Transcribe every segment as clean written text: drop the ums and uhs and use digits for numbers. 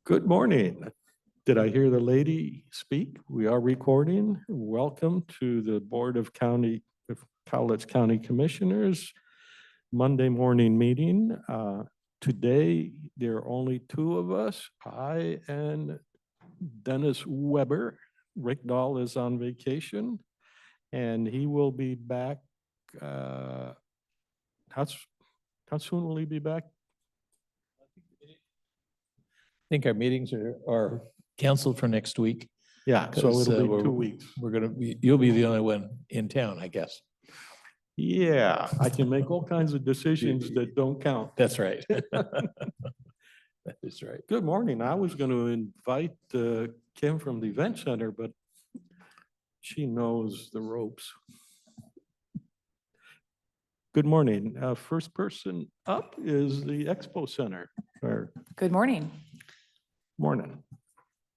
Good morning. Did I hear the lady speak? We are recording. Welcome to the Board of Cowlitz County Commissioners Monday morning meeting. Today, there are only two of us, I and Dennis Weber. Rick Dahl is on vacation and he will be back. How soon will he be back? I think our meetings are canceled for next week. Yeah, so 'Cause, it'll be we're- 2 weeks. You'll be the only one in town, I guess. Yeah, I can make all kinds of decisions that don't count. That's right. That is right. Good morning. I was going to invite Kim from the event center, but she knows the ropes. Good morning. First person up is the Expo Center. Good morning. Morning.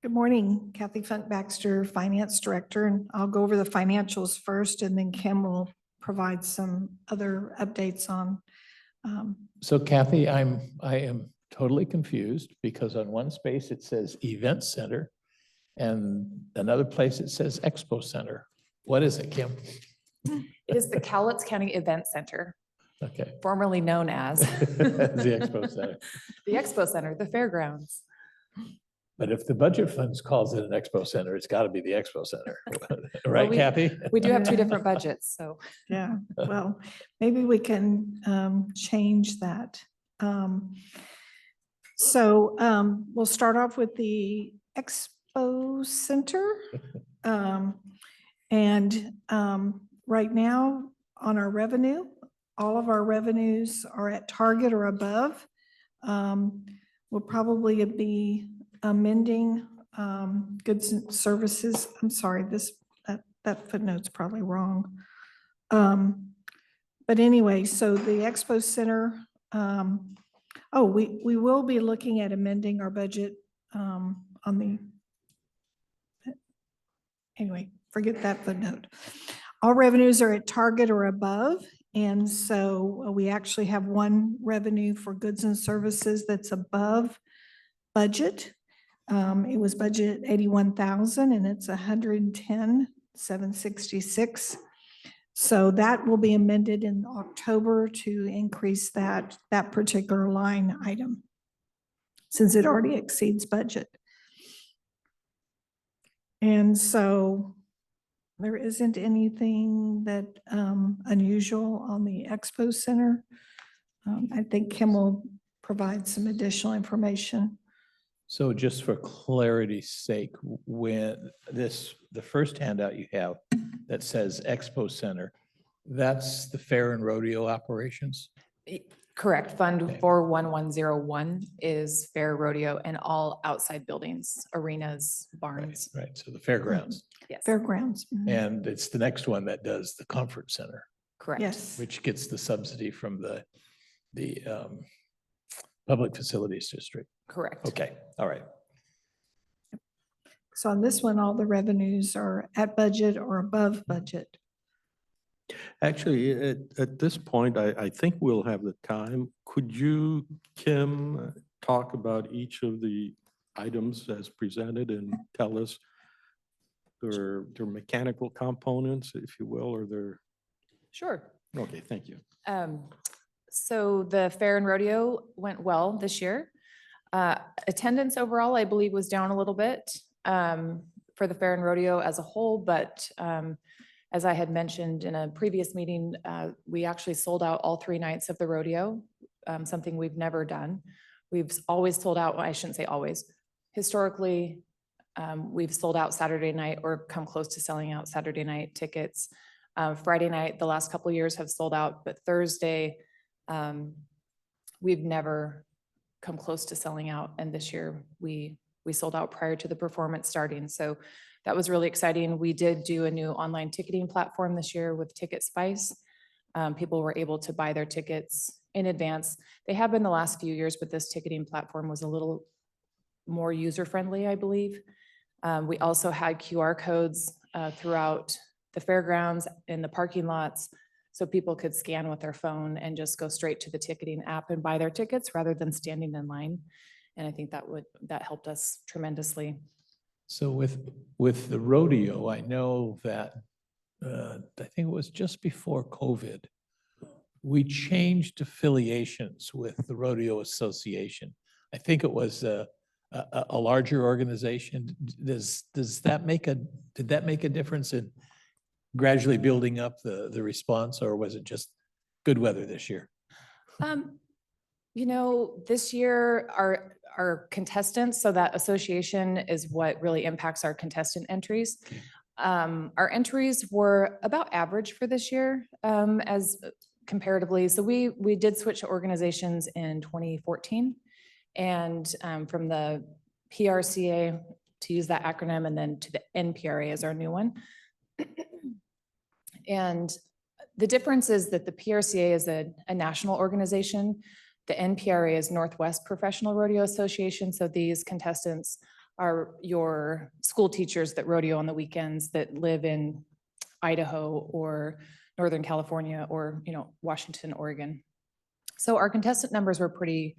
Good morning, Kathy Funk Baxter, Finance Director, and I'll go over the financials first, and then Kim will provide some other updates on. So Kathy, I am totally confused because on one space it says Event Center and another place it says Expo Center. What is it, Kim? It is the Cowlitz County Event Center, Okay. formerly known as The Expo Center. the Expo Center, the fairgrounds. But if the budget funds calls it an Expo Center, it's got to be the Expo Center. Right, we- Kathy? We do have two different budgets, so Yeah, well, maybe we can change that. We'll start off with the Expo Center. Right now, on our revenue, all of our revenues are at target or above. We'll probably be amending goods and services. I'm sorry, that footnote's probably wrong. But anyway, so the Expo Center, we will be looking at amending our budget anyway, forget that footnote. All revenues are at target or above. And so we actually have one revenue for goods and services that's above budget. It was budgeted 81,000 and it's 110,766. So that will be amended in October to increase that particular line item since it already exceeds budget. And so there isn't anything that unusual on the Expo Center. I think Kim will provide some additional information. So just for clarity's sake, when the first handout you have that says Expo Center, that's the fair and rodeo operations? correct. Fund Okay. 41101 is fair rodeo and all outside buildings, arenas, barns. Right, so the fairgrounds. Yes, Fairgrounds. Mhm. And it's the next one that does the Comfort Center, correct. Yes. which gets the subsidy from the Public Facilities District. Correct. Okay, all right. So on this one, all the revenues are at budget or above budget. Actually, at this point, I think we'll have the time. Could you, Kim, talk about each of the items as presented and tell us their mechanical components, if you will, or their, Sure. okay, thank you. So the fair and rodeo went well this year. Attendance overall, I believe, was down a little bit for the fair and rodeo as a whole, but as I had mentioned in a previous meeting, we actually sold out all 3 nights of the rodeo, something we've never done. We've always sold out, well, I shouldn't say always. Historically, we've sold out Saturday night or come close to selling out Saturday night tickets. Friday night, the last couple of years have sold out, but Thursday, we've never come close to selling out. And this year we sold out prior to the performance starting. So that was really exciting. We did do a new online ticketing platform this year with Ticket Spice. People were able to buy their tickets in advance. They have been the last few years, but this ticketing platform was a little more user-friendly, I believe. We also had QR codes throughout the fairgrounds in the parking lots, so people could scan with their phone and just go straight to the ticketing app and buy their tickets rather than standing in line. And I think that helped us tremendously. So with the rodeo, I know that, I think it was just before COVID, we changed affiliations with the Rodeo Association. I think it was a larger organization. Did that make a difference in gradually building up the response, or was it just good weather this year? You know, this year, our contestants, so that association is what really impacts our contestant entries. Our entries were about average for this year, as comparatively. So we did switch organizations in 2014, and from the PRCA, to use that acronym, and then to the NPRA as our new one. And the difference is that the PRCA is a national organization. The NPRA is Northwest Professional Rodeo Association. So these contestants are your school teachers that rodeo on the weekends that live in Idaho or Northern California or, Washington, Oregon. So our contestant numbers were pretty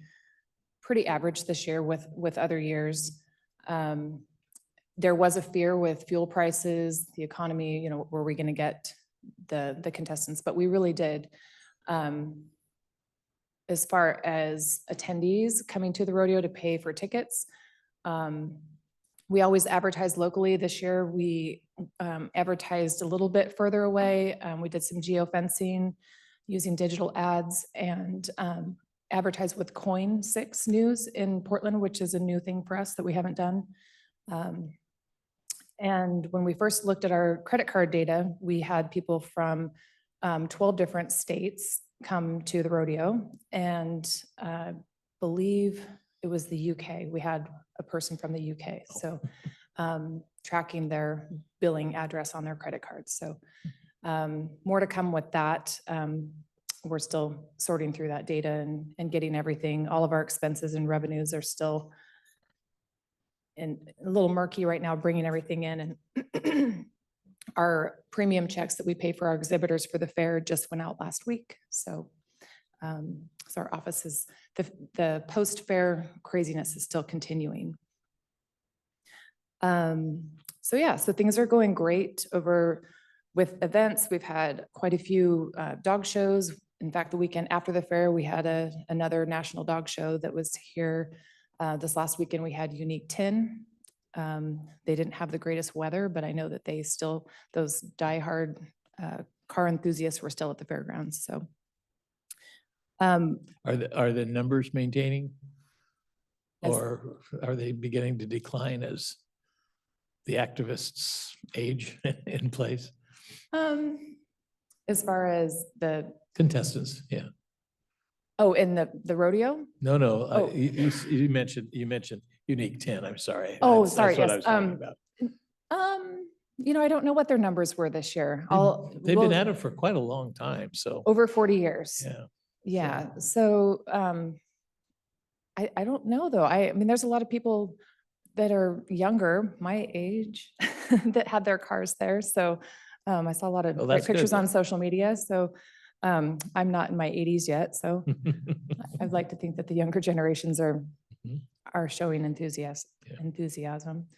average this year with other years. There was a fear with fuel prices, the economy, were we going to get the contestants, but we really did. As far as attendees coming to the rodeo to pay for tickets, we always advertise locally. This year, we advertised a little bit further away. We did some geofencing using digital ads and advertised with Coin6 News in Portland, which is a new thing for us that we haven't done. And when we first looked at our credit card data, we had people from 12 different states come to the rodeo, and I believe it was the UK. We had a person from the UK, so tracking their billing address on their credit cards. So more to come with that. We're still sorting through that data and getting everything. All of our expenses and revenues are still a little murky right now, bringing everything in. And our premium checks that we pay for our exhibitors for the fair just went out last week. So, so our office is, the post-fair craziness is still continuing. So yeah, so things are going great over with events. We've had quite a few dog shows. In fact, the weekend after the fair, we had another national dog show that was here. This last weekend, we had Unique 10. They didn't have the greatest weather, but I know that they still, those diehard car enthusiasts were still at the fairgrounds. So, Are the numbers maintaining, As- or are they beginning to decline as the activists age in place? as far as the, Contestants, yeah. in the rodeo? No, Oh. you mentioned Unique 10. I'm sorry. Oh, That's sorry, what I yes, was talking about. I don't know what their numbers were this year. They've been at it for quite a long time, so, over 40 years. yeah. Yeah, so I don't know though. I mean, there's a lot of people that are younger, my age, that had their cars there. So I saw a lot of Well, great that's good pictures on then. social media. So I'm not in my 80s yet. So I'd like to think that the younger generations Mhm. are showing Yeah. enthusiasm.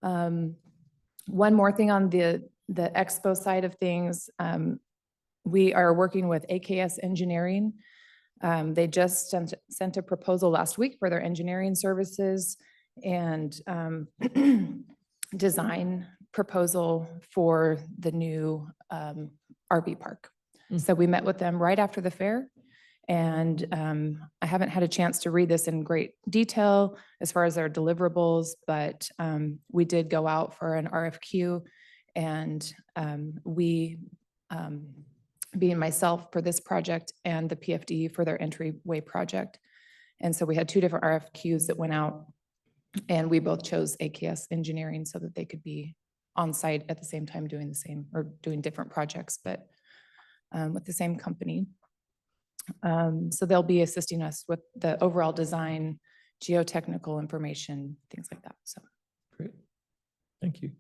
One more thing on the expo side of things. We are working with AKS Engineering. They just sent a proposal last week for their engineering services and design proposal for the new RV park. Mm. So we met with them right after the fair. And I haven't had a chance to read this in great detail as far as their deliverables, but we did go out for an RFQ, and we, being myself for this project and the PFD for their entryway project. And so we had two different RFQs that went out, and we both chose AKS Engineering so that they could be on site at the same time doing the same, or doing different projects, but with the same company. So they'll be assisting us with the overall design, geotechnical information, things like that. So Great. Thank you.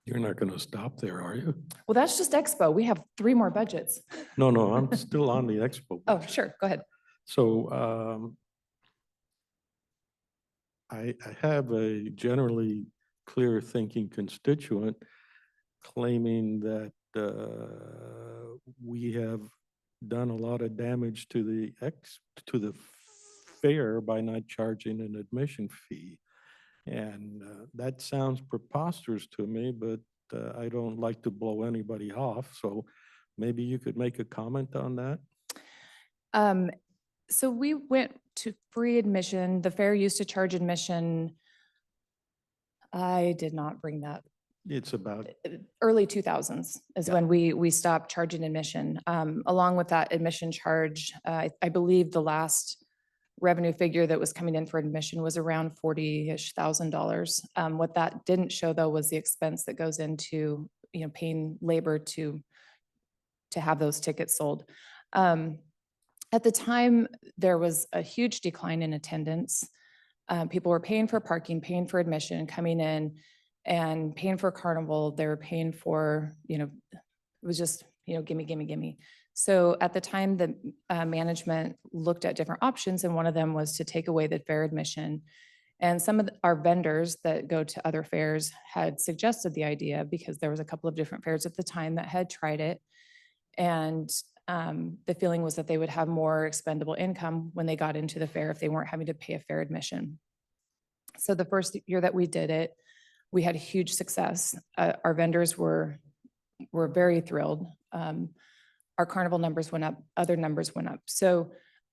You're not going to stop there, are you? well, that's just Expo. We have 3 more budgets. No, I'm still on the expo. Oh, budget. sure. Go ahead. So I have a generally clear thinking constituent claiming that we have done a lot of damage to the fair by not charging an admission fee. And that sounds preposterous to me, but I don't like to blow anybody off. So maybe you could make a comment on that? So we went to free admission. The fair used to charge admission. I did not bring that. It's about, Early 2000s is Yeah. when we stopped charging admission. Along with that admission charge, I believe the last revenue figure that was coming in for admission was around $40-ish thousand. What that didn't show though was the expense that goes into, paying labor to have those tickets sold. At the time, there was a huge decline in attendance. People were paying for parking, paying for admission, coming in and paying for carnival. They were paying for, it was just, gimme, gimme, gimme. So at the time, the management looked at different options, and one of them was to take away the fair admission. And some of our vendors that go to other fairs had suggested the idea because there was a couple of different fairs at the time that had tried it. And the feeling was that they would have more expendable income when they got into the fair if they weren't having to pay a fair admission. So the first year that we did it, we had huge success. Our vendors were very thrilled. Our carnival numbers went up, other numbers went up. So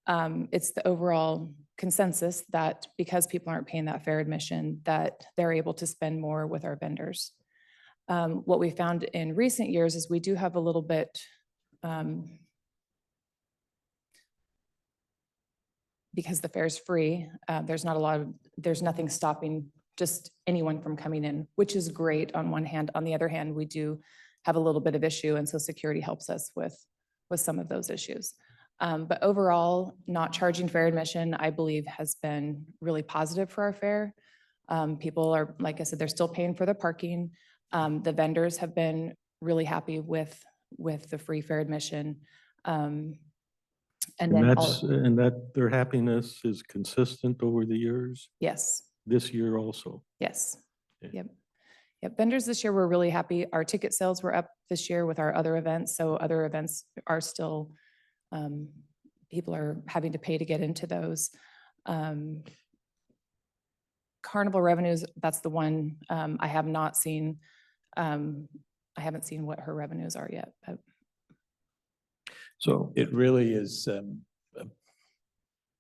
it's the overall consensus that because people aren't paying that fair admission, that they're able to spend more with our vendors. What we found in recent years is we do have a little bit, because the fair is free, there's nothing stopping just anyone from coming in, which is great on one hand. On the other hand, we do have a little bit of issue, and so security helps us with some of those issues. But overall, not charging fair admission, I believe, has been really positive for our fair. People are, like I said, they're still paying for the parking. The vendors have been really happy with the free fair admission. And then, and that their happiness is consistent over the years, yes, this year also. yes, Yeah. yep. Yep, vendors this year were really happy. Our ticket sales were up this year with our other events, so other events are still, people are having to pay to get into those. Carnival revenues, that's the one I have not seen. I haven't seen what her revenues are yet, but So it really is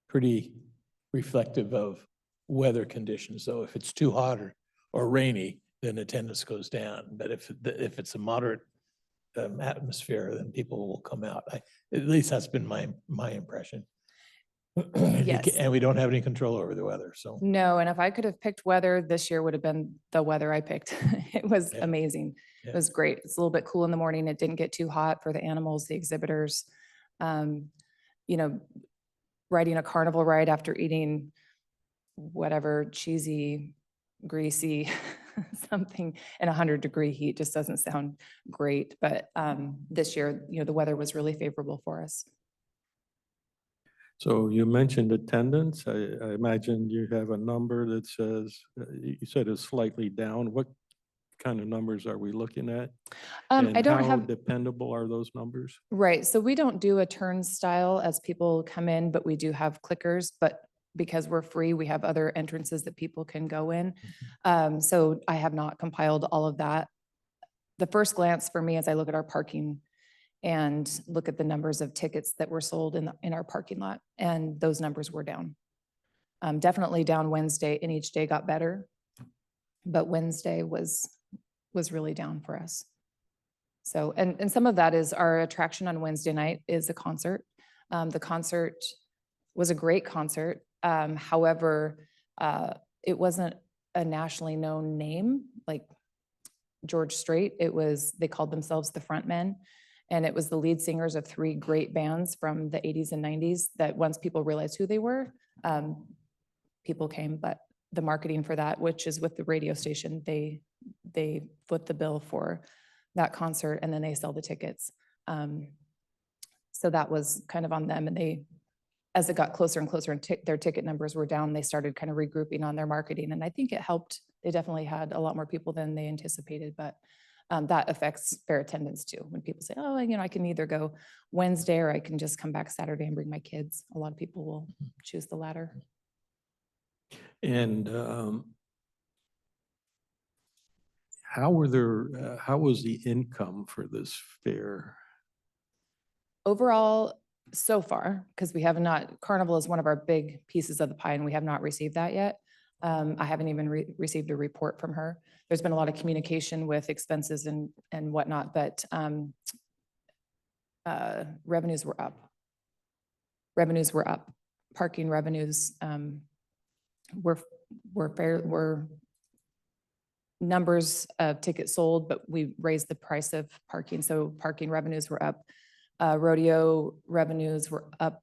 pretty reflective of weather conditions. So if it's too hot or rainy, then attendance goes down. But if it's a moderate atmosphere, then people will come out. At least that's been my impression. Yes. And we don't have any control over the weather, so. no, and if I could have picked weather, this year would have been the weather I picked. It was Yeah. amazing. Yeah. It was great. It's a little bit cool in the morning. It didn't get too hot for the animals, the exhibitors. Riding a carnival ride after eating whatever cheesy, greasy, something in 100-degree heat just doesn't sound great. But this year, the weather was really favorable for us. So you mentioned attendance. I imagine you have a number that says, you said it's slightly down. What kind of numbers are we looking at? I And don't how have, dependable are those numbers? right, so we don't do a turnstile as people come in, but we do have clickers, but because we're free, we have other entrances that people can go in. So I have not compiled all of that. The first glance for me as I look at our parking and look at the numbers of tickets that were sold in our parking lot, and those numbers were down. Definitely down Wednesday, and each day got better, but Wednesday was really down for us. So, and some of that is our attraction on Wednesday night is a concert. The concert was a great concert. However, it wasn't a nationally known name like George Strait. They called themselves the Frontmen. And it was the lead singers of 3 great bands from the 80s and 90s that once people realized who they were, people came. But the marketing for that, which is with the radio station, they foot the bill for that concert, and then they sell the tickets. So that was kind of on them. And as it got closer and closer and their ticket numbers were down, they started kind of regrouping on their marketing. And I think it helped. They definitely had a lot more people than they anticipated, but that affects fair attendance too. When people say, oh, I can either go Wednesday or I can just come back Saturday and bring my kids. A lot of people will choose the latter. And how was the income for this fair? Overall, so far, because we have not, Carnival is one of our big pieces of the pie and we have not received that yet. I haven't even received a report from her. There's been a lot of communication with expenses and whatnot, but revenues were up. Revenues were up. Parking revenues were numbers of tickets sold, but we raised the price of parking. So parking revenues were up. Rodeo revenues were up.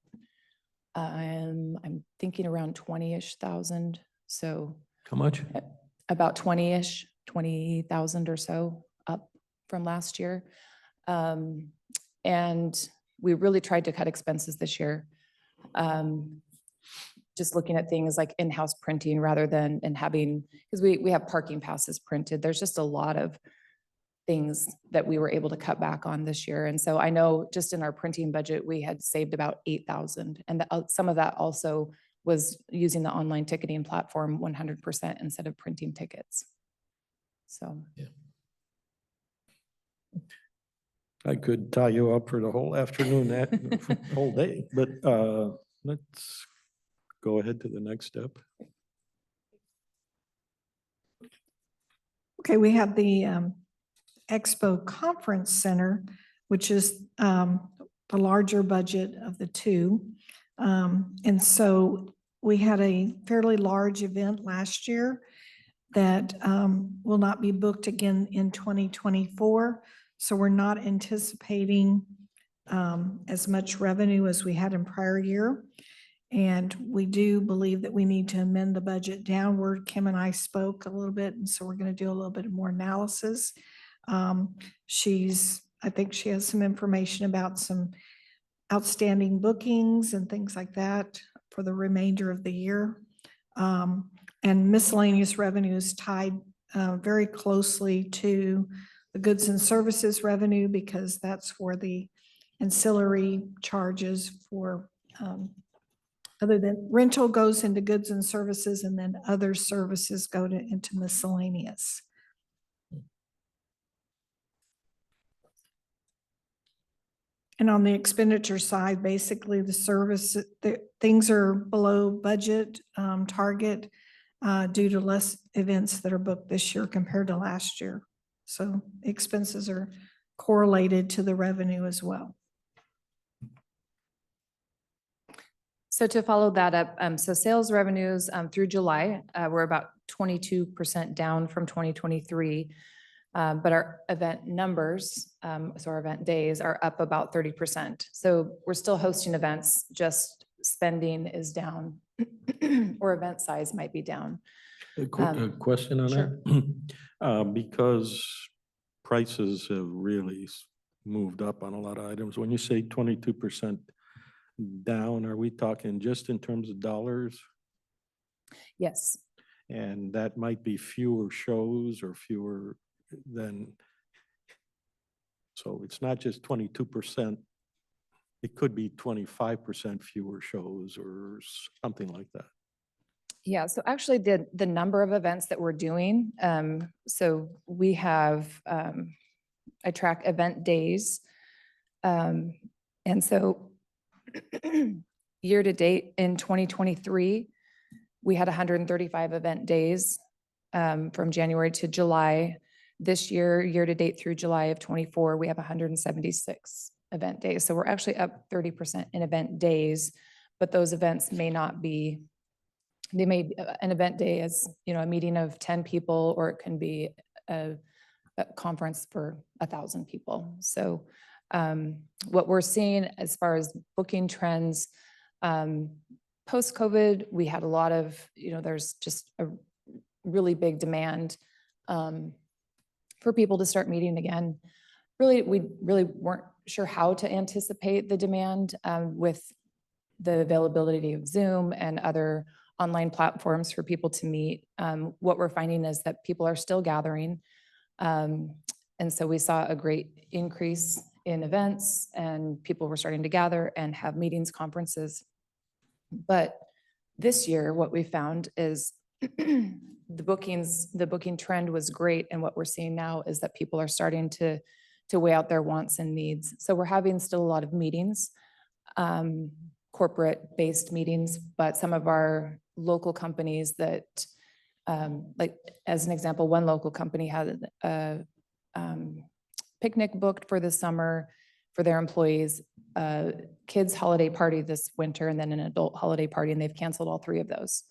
I'm thinking around 20-ish thousand. So How much? about 20-ish, 20,000 or so up from last year. And we really tried to cut expenses this year. Just looking at things like in-house printing rather than having, because we have parking passes printed. There's just a lot of things that we were able to cut back on this year. And so I know just in our printing budget, we had saved about 8,000. And some of that also was using the online ticketing platform 100% instead of printing tickets. So. Yeah. I could tie you up for the whole afternoon, that whole day, but let's go ahead to the next step. Okay, we have the Expo Conference Center, which is the larger budget of the two. And so we had a fairly large event last year that will not be booked again in 2024. So we're not anticipating as much revenue as we had in prior year. And we do believe that we need to amend the budget downward. Kim and I spoke a little bit, and so we're going to do a little bit more analysis. I think she has some information about some outstanding bookings and things like that for the remainder of the year. And miscellaneous revenue is tied very closely to the goods and services revenue because that's for the ancillary charges for other than rental goes into goods and services, and then other services go into miscellaneous. And on the expenditure side, basically things are below budget target due to less events that are booked this year compared to last year. So expenses are correlated to the revenue as well. So to follow that up, so sales revenues through July were about 22% down from 2023. But our event numbers, so our event days are up about 30%. So we're still hosting events, just spending is down or event size might be down. A question on sure. that? Because prices have really moved up on a lot of items. When you say 22% down, are we talking just in terms of dollars? Yes. And that might be fewer shows or fewer than, so it's not just 22%. It could be 25% fewer shows or something like that. Yeah, so actually the number of events that we're doing, so we have, I track event days. And so year to date in 2023, we had 135 event days from January to July. This year to date through July of 24, we have 176 event days. So we're actually up 30% in event days, but those events may not be, they may be an event day as, a meeting of 10 people, or it can be a conference for 1,000 people. So what we're seeing as far as booking trends, post-COVID, we had a lot of, there's just a really big demand for people to start meeting again. We really weren't sure how to anticipate the demand with the availability of Zoom and other online platforms for people to meet. What we're finding is that people are still gathering. And so we saw a great increase in events, and people were starting to gather and have meetings, conferences. But this year, what we found is the booking trend was great. And what we're seeing now is that people are starting to weigh out their wants and needs. So we're having still a lot of meetings, corporate-based meetings, but some of our local companies that, like, as an example, one local company had a picnic booked for the summer for their employees, a kids' holiday party this winter, and then an adult holiday party, and they've canceled all three of those.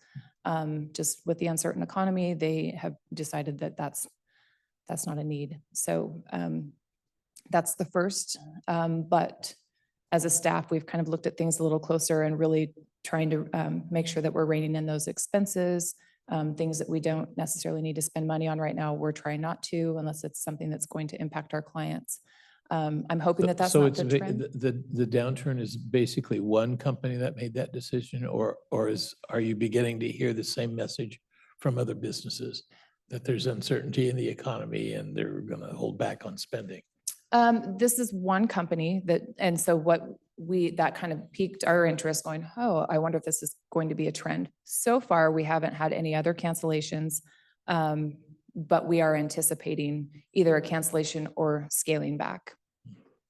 Just with the uncertain economy, they have decided that that's not a need. So that's the first. But as a staff, we've kind of looked at things a little closer and really trying to make sure that we're reining in those expenses. Things that we don't necessarily need to spend money on right now, we're trying not to, unless it's something that's going to impact our clients. I'm hoping that that's So not it's the trend. the downturn is basically one company that made that decision, or are you beginning to hear the same message from other businesses that there's uncertainty in the economy and they're going to hold back on spending? This is one company that, and so that kind of piqued our interest going, oh, I wonder if this is going to be a trend. So far, we haven't had any other cancellations, but we are anticipating either a cancellation or scaling back.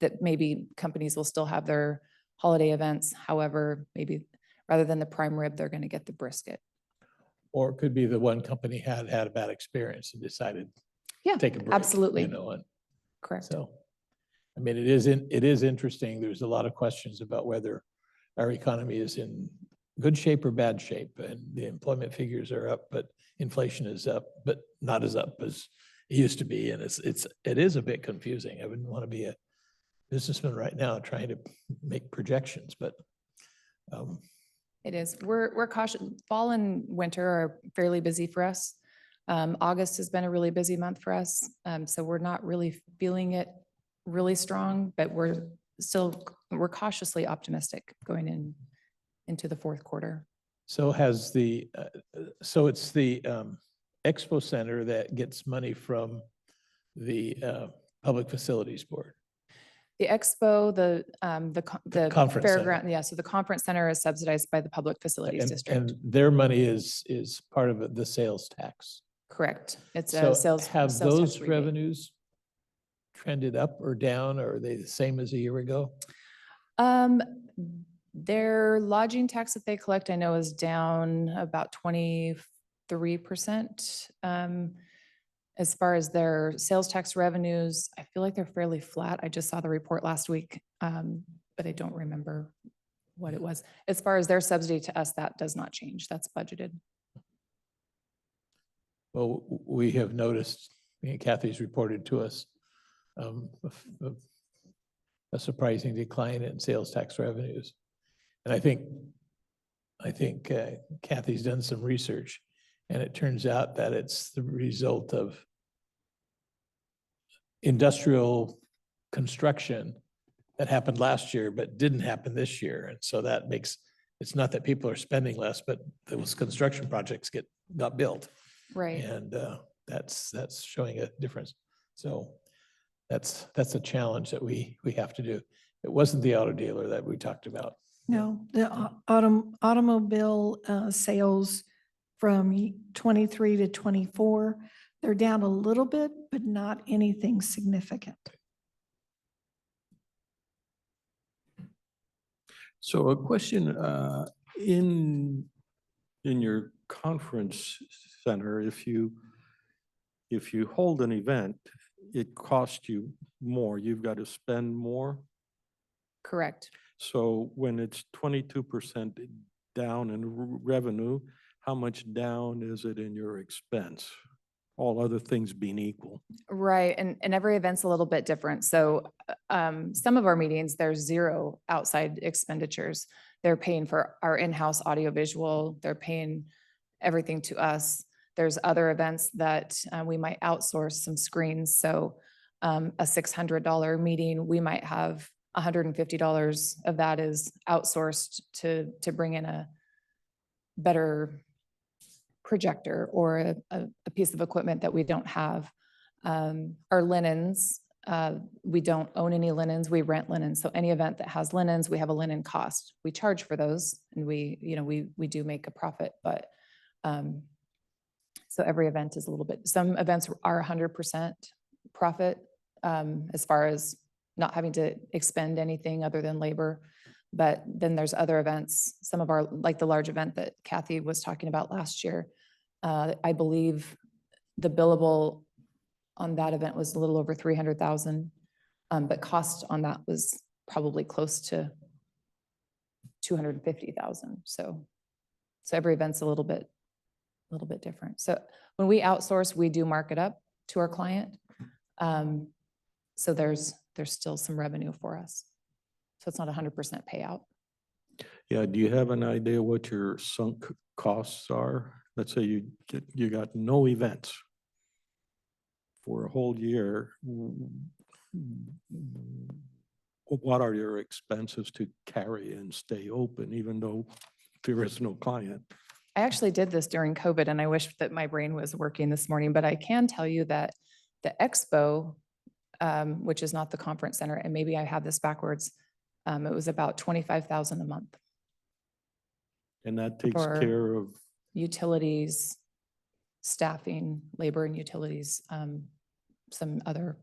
That maybe companies will still have their holiday events. However, maybe rather than the prime rib, they're going to get the brisket. Or it could be the one company had a bad experience and decided Yeah, to take a break. absolutely. You know, and Correct. so, I mean, it is interesting. There's a lot of questions about whether our economy is in good shape or bad shape. And the employment figures are up, but inflation is up, but not as up as it used to be. And it is a bit confusing. I wouldn't want to be a businessman right now trying to make projections, but It is. We're cautious. Fall and winter are fairly busy for us. August has been a really busy month for us. So we're not really feeling it really strong, but we're cautiously optimistic going into the fourth quarter. so it's the Expo Center that gets money from the Public Facilities Board. The expo, the Conference center. fairground, yeah, so the conference center is subsidized by the Public Facilities District. And their money is part of the sales tax. Correct. It's a So sales. have sales tax those rebate. revenues trended up or down, or are they the same as a year ago? Their lodging tax that they collect, I know, is down about 23%. As far as their sales tax revenues, I feel like they're fairly flat. I just saw the report last week, but I don't remember what it was. As far as their subsidy to us, that does not change. That's budgeted. Well, we have noticed, Kathy's reported to us, a surprising decline in sales tax revenues. And I think Kathy's done some research, and it turns out that it's the result of industrial construction that happened last year, but didn't happen this year. And so that makes, it's not that people are spending less, but those construction projects got built. Right. And that's showing a difference. So that's a challenge that we have to do. It wasn't the auto dealer that we talked about. No, the automobile sales from 23 to 24, they're down a little bit, but not anything significant. So a question, in your conference center, if you hold an event, it costs you more, you've got to spend more. Correct. So when it's 22% down in revenue, how much down is it in your expense? All other things being equal. Right. And every event's a little bit different. So some of our meetings, there's zero outside expenditures. They're paying for our in-house audiovisual. They're paying everything to us. There's other events that we might outsource some screens. So a $600 meeting, we might have $150 of that is outsourced to bring in a better projector or a piece of equipment that we don't have. Our linens, we don't own any linens, we rent linens. So any event that has linens, we have a linen cost. We charge for those and we do make a profit, but so every event is a little bit, some events are 100% profit as far as not having to expend anything other than labor. But then there's other events, some of our, like the large event that Kathy was talking about last year. I believe the billable on that event was a little over 300,000, but cost on that was probably close to 250,000. So every event's a little bit different. So when we outsource, we do mark it up to our client. So there's still some revenue for us. So it's not 100% payout. Yeah, do you have an idea what your sunk costs are? Let's say you got no events for a whole year. What are your expenses to carry and stay open, even though there is no client? I actually did this during COVID and I wish that my brain was working this morning, but I can tell you that the expo, which is not the conference center, and maybe I have this backwards, it was about 25,000 a month. And that takes For care of, utilities, staffing, labor and utilities, some other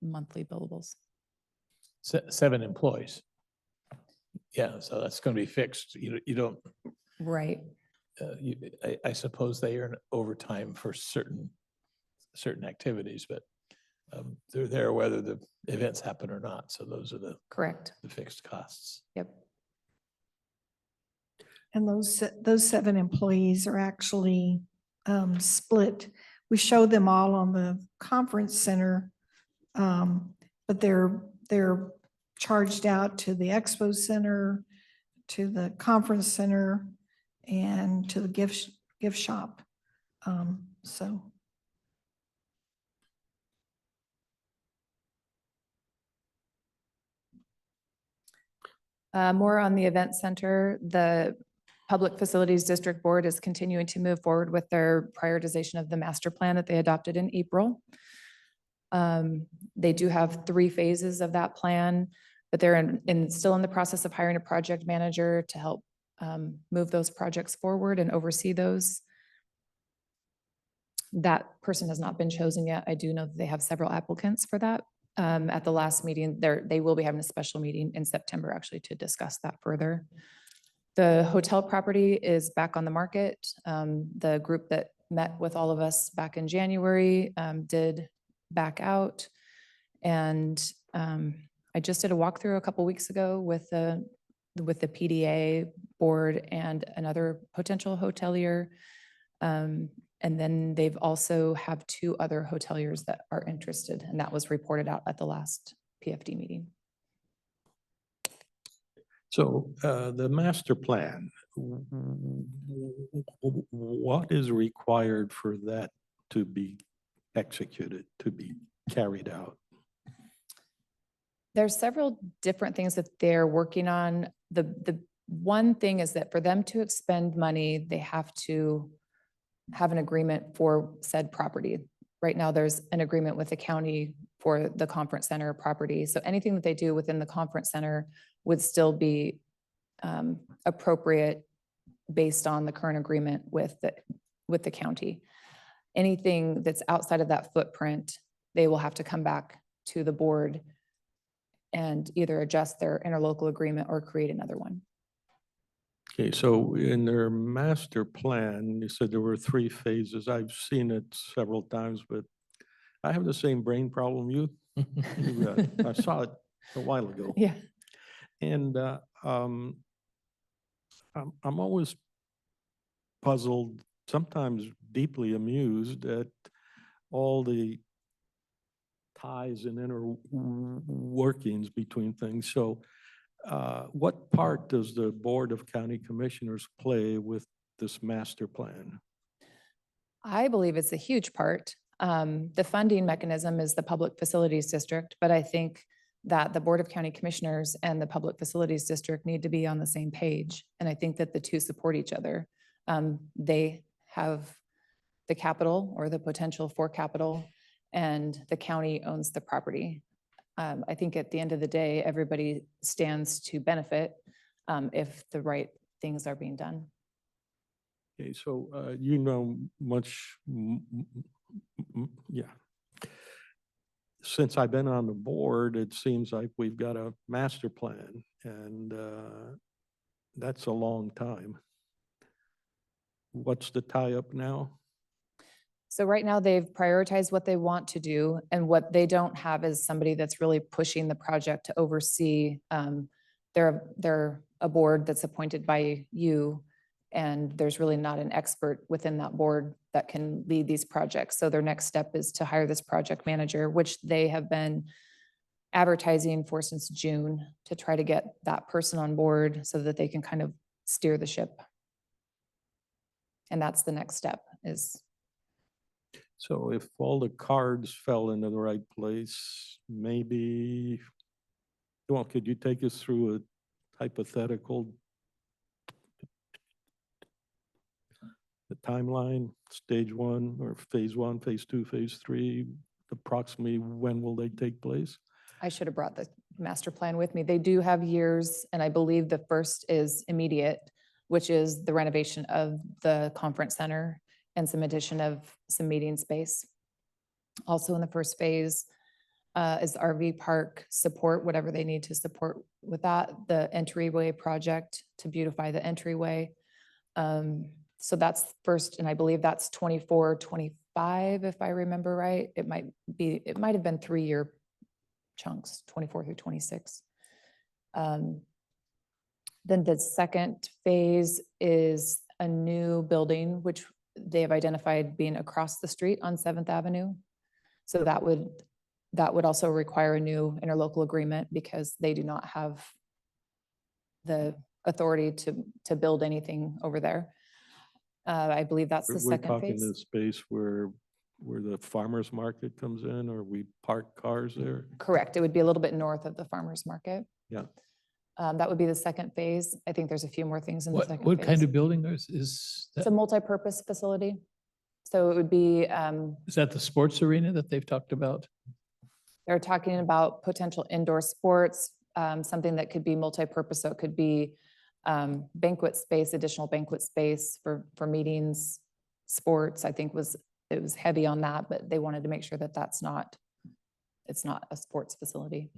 monthly billables. 7 employees. Yeah, so that's going to be fixed. You don't, Right. I suppose they earn overtime for certain activities, but they're there whether the events happen or not. So those are the Correct. fixed costs. Yep. And those 7 employees are actually split. We show them all on the conference center, but they're charged out to the expo center, to the conference center, and to the gift shop. So. More on the event center, the Public Facilities District Board is continuing to move forward with their prioritization of the master plan that they adopted in April. They do have 3 phases of that plan, but they're still in the process of hiring a project manager to help move those projects forward and oversee those. That person has not been chosen yet. I do know that they have several applicants for that. At the last meeting, they will be having a special meeting in September actually to discuss that further. The hotel property is back on the market. The group that met with all of us back in January did back out. And I just did a walkthrough a couple weeks ago with the PDA board and another potential hotelier. And then they've also have 2 other hoteliers that are interested, and that was reported out at the last PFD meeting. so the master plan, what is required for that to be executed, to be carried out? There's several different things that they're working on. The one thing is that for them to expend money, they have to have an agreement for said property. Right now, there's an agreement with the county for the conference center property. So anything that they do within the conference center would still be appropriate based on the current agreement with the county. Anything that's outside of that footprint, they will have to come back to the board and either adjust their interlocal agreement or create another one. Okay, so in their master plan, you said there were 3 phases. I've seen it several times, but I have the same brain problem you got. I saw it a while ago. Yeah. And I'm always puzzled, sometimes deeply amused at all the ties and inner workings between things. So what part does the Board of County Commissioners play with this master plan? I believe it's a huge part. The funding mechanism is the Public Facilities District, but I think that the Board of County Commissioners and the Public Facilities District need to be on the same page. And I think that the two support each other. They have the capital or the potential for capital, and the county owns the property. I think at the end of the day, everybody stands to benefit if the right things are being done. Okay, so you know much, yeah. Since I've been on the board, it seems like we've got a master plan, and that's a long time. What's the tie-up now? So right now, they've prioritized what they want to do, and what they don't have is somebody that's really pushing the project to oversee. They're a board that's appointed by you, and there's really not an expert within that board that can lead these projects. So their next step is to hire this project manager, which they have been advertising for since June, to try to get that person on board so that they can kind of steer the ship. And that's the next step is. So if all the cards fell into the right place, maybe, well, could you take us through a hypothetical, the timeline, stage one or phase one, phase two, phase three, approximately when will they take place? I should have brought the master plan with me. They do have years, and I believe the first is immediate, which is the renovation of the conference center and some addition of some meeting space. Also in the first phase is RV park support, whatever they need to support with that, the entryway project to beautify the entryway. So that's first, and I believe that's 24, 25, if I remember right. It might have been 3-year chunks, 24 through 26. Then the second phase is a new building, which they have identified being across the street on 7th Avenue. So that would also require a new interlocal agreement because they do not have the authority to build anything over there. I believe that's the We're second talking phase. the space where the farmer's market comes in, or we park cars there? Correct. It would be a little bit north of the farmer's market. Yeah. That would be the second phase. I think there's a few more things in the second phase. What kind of building is It's that? a multi-purpose facility. So it would be, Is that the sports arena that they've talked about? they're talking about potential indoor sports, something that could be multi-purpose. So it could be banquet space, additional banquet space for meetings, sports. I think it was heavy on that, but they wanted to make sure that it's not a sports facility.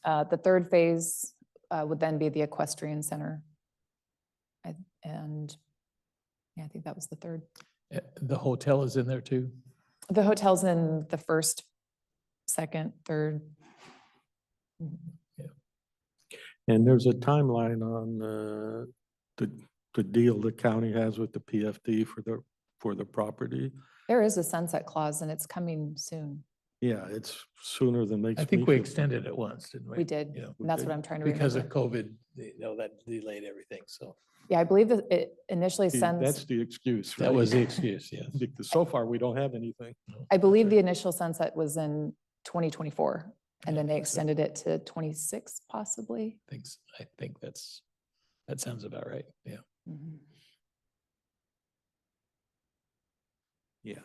The third phase would then be the equestrian center. And yeah, I think that was the third. The hotel is in there too? The hotel's in the first, second, third. And there's a timeline on the deal the county has with the PFD for the property. There is a sunset clause and it's coming soon. Yeah, it's sooner than makes I me think we feel extended it once, didn't we? We did. Yeah. And that's did. what I'm trying to Because of remember. COVID, that delayed everything, so Yeah, I believe that it initially See, that's sends, the excuse, that right? was the excuse, yes. Because so far, we don't have anything. I believe the initial sunset was in 2024 and then they Yeah. extended it to 26 possibly. I think that sounds about right, yeah. Mhm. Yeah.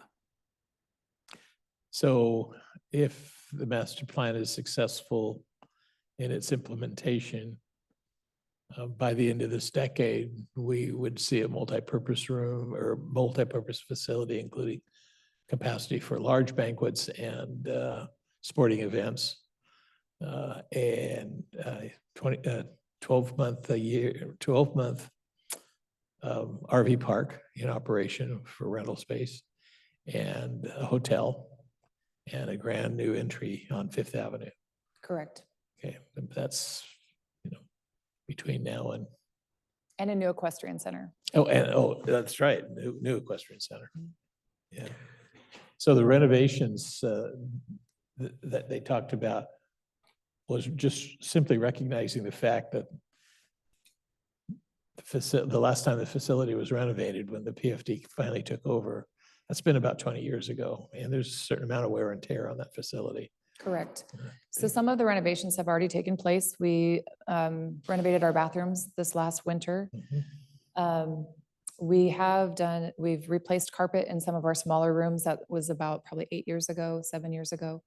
So if the master plan is successful in its implementation, by the end of this decade, we would see a multipurpose room or multipurpose facility, including capacity for large banquets and sporting events. And 12-month RV park in operation for rental space, and a hotel, and a brand new entry on 5th Avenue. Correct. Okay, that's, between now and, And a new equestrian center. that's right, new equestrian center. Yeah. So the renovations that they talked about was just simply recognizing the fact that the last time the facility was renovated, when the PFD finally took over, that's been about 20 years ago, and there's a certain amount of wear and tear on that facility. Correct. So some of the renovations have already taken place. We renovated our bathrooms this last winter. Mhm. We've replaced carpet in some of our smaller rooms. That was about probably 8 years ago, 7 years ago.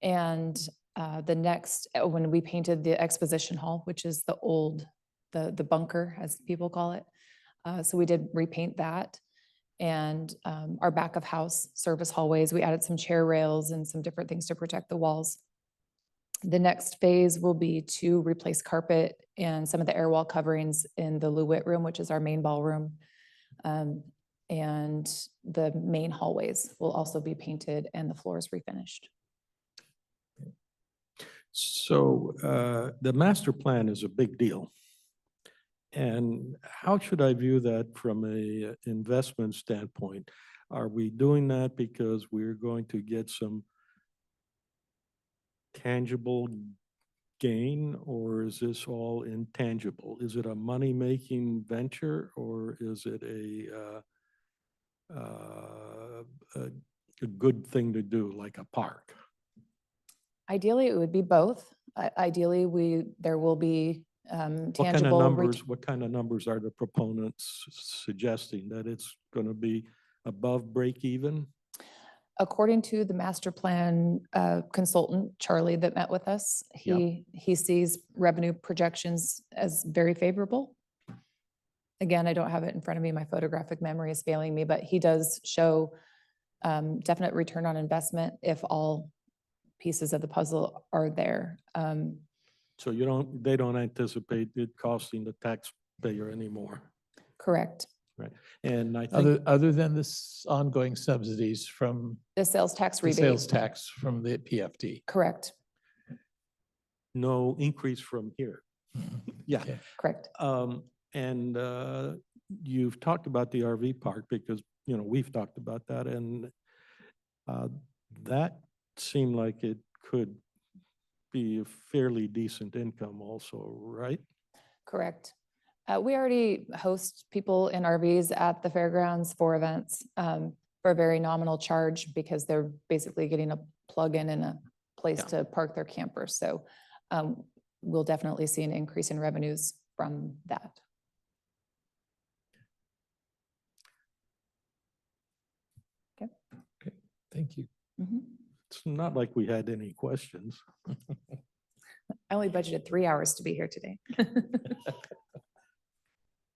And when we painted the exposition hall, which is the old, the bunker, as people call it. So we did repaint that. And our back of house service hallways, we added some chair rails and some different things to protect the walls. The next phase will be to replace carpet and some of the air wall coverings in the Lewitt room, which is our main ballroom. And the main hallways will also be painted and the floors refinished. So the master plan is a big deal. And how should I view that from a investment standpoint? Are we doing that because we're going to get some tangible gain, or is this all intangible? Is it a money-making venture, or is it a good thing to do, like a park? Ideally, it would be both. Ideally, there will be What kind of tangible. what kind of numbers are the proponents suggesting? That it's going to be above break even? According to the master plan consultant, Charlie, that met with us, he sees revenue projections as very favorable. Again, I don't have it in front of me. My photographic memory is failing me, but he does show definite return on investment if all pieces of the puzzle are there. So they don't anticipate it costing the taxpayer anymore, Correct. right? And I think, Other than this ongoing subsidies from The sales tax the sales rebate, tax from the PFD. correct, no increase from here. Yeah. Okay. correct. And you've talked about the RV park because, we've talked about that, and that seemed like it could be a fairly decent income also, right? Correct. We already host people in RVs at the fairgrounds for events for a very nominal charge because they're basically getting a plug-in and a place to park their campers. So we'll definitely see an increase in revenues from that. Thank you. Mhm. It's not like we had any questions. I only budgeted 3 hours to be here today.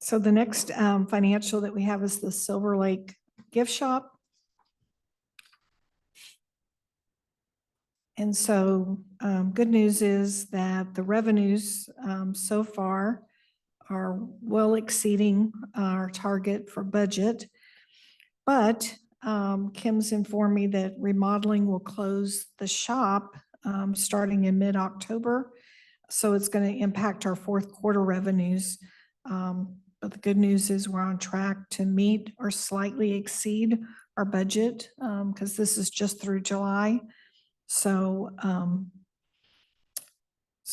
So the next financial that we have is the Silver Lake Gift Shop. And so good news is that the revenues so far are well exceeding our target for budget. But Kim's informed me that remodeling will close the shop starting in mid-October. So it's going to impact our fourth quarter revenues. But the good news is we're on track to meet or slightly exceed our budget because this is just through July. So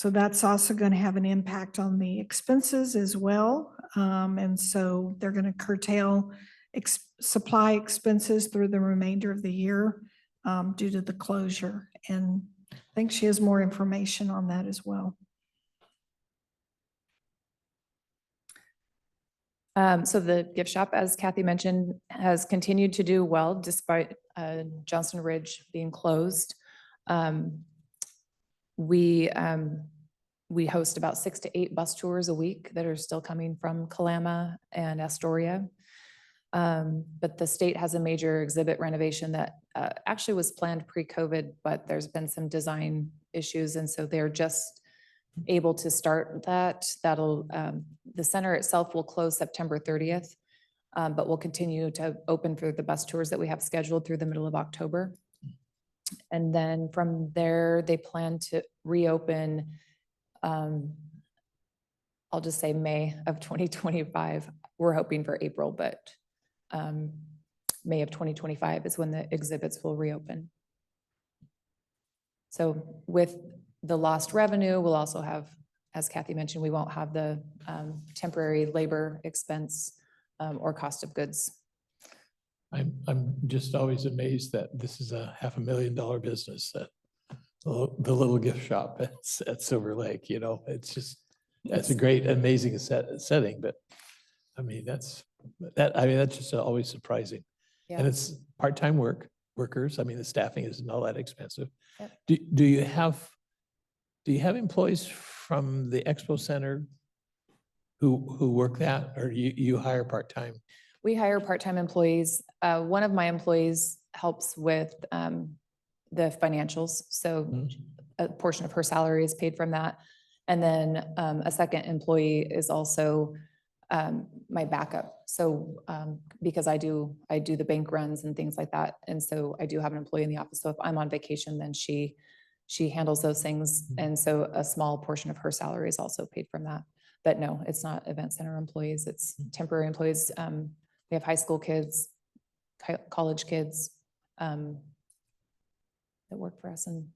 that's also going to have an impact on the expenses as well. And so they're going to curtail supply expenses through the remainder of the year due to the closure. And I think she has more information on that as well. So the gift shop, as Kathy mentioned, has continued to do well despite Johnson Ridge being closed. We host about 6 to 8 bus tours a week that are still coming from Kalama and Astoria. But the state has a major exhibit renovation that actually was planned pre-COVID, but there's been some design issues. And so they're just able to start that. The center itself will close September 30th, but we'll continue to open for the bus tours that we have scheduled through the middle of October. And then from there, they plan to reopen, I'll just say May of 2025. We're hoping for April, but May of 2025 is when the exhibits will reopen. So with the lost revenue, we'll also have, as Kathy mentioned, we won't have the temporary labor expense or cost of goods. I'm just always amazed that this is a $500,000 business that The little gift shop at Silver Lake, you know, it's just, that's a great, amazing setting, but I mean, that's just always surprising. And Yeah. it's part-time workers. I mean, the staffing isn't all that expensive. Yep. Do you have employees from the Expo Center who work that, or you hire part-time? We hire part-time employees. One of my employees helps with the financials. So Mhm. a portion of her salary is paid from that. And then a second employee is also my backup. So because I do the bank runs and things like that. And so I do have an employee in the office. So if I'm on vacation, then she handles those things. Mhm. And so a small portion of her salary is also paid from that. But no, it's not event center employees. It's temporary employees. We have high school kids, college kids that work for us. And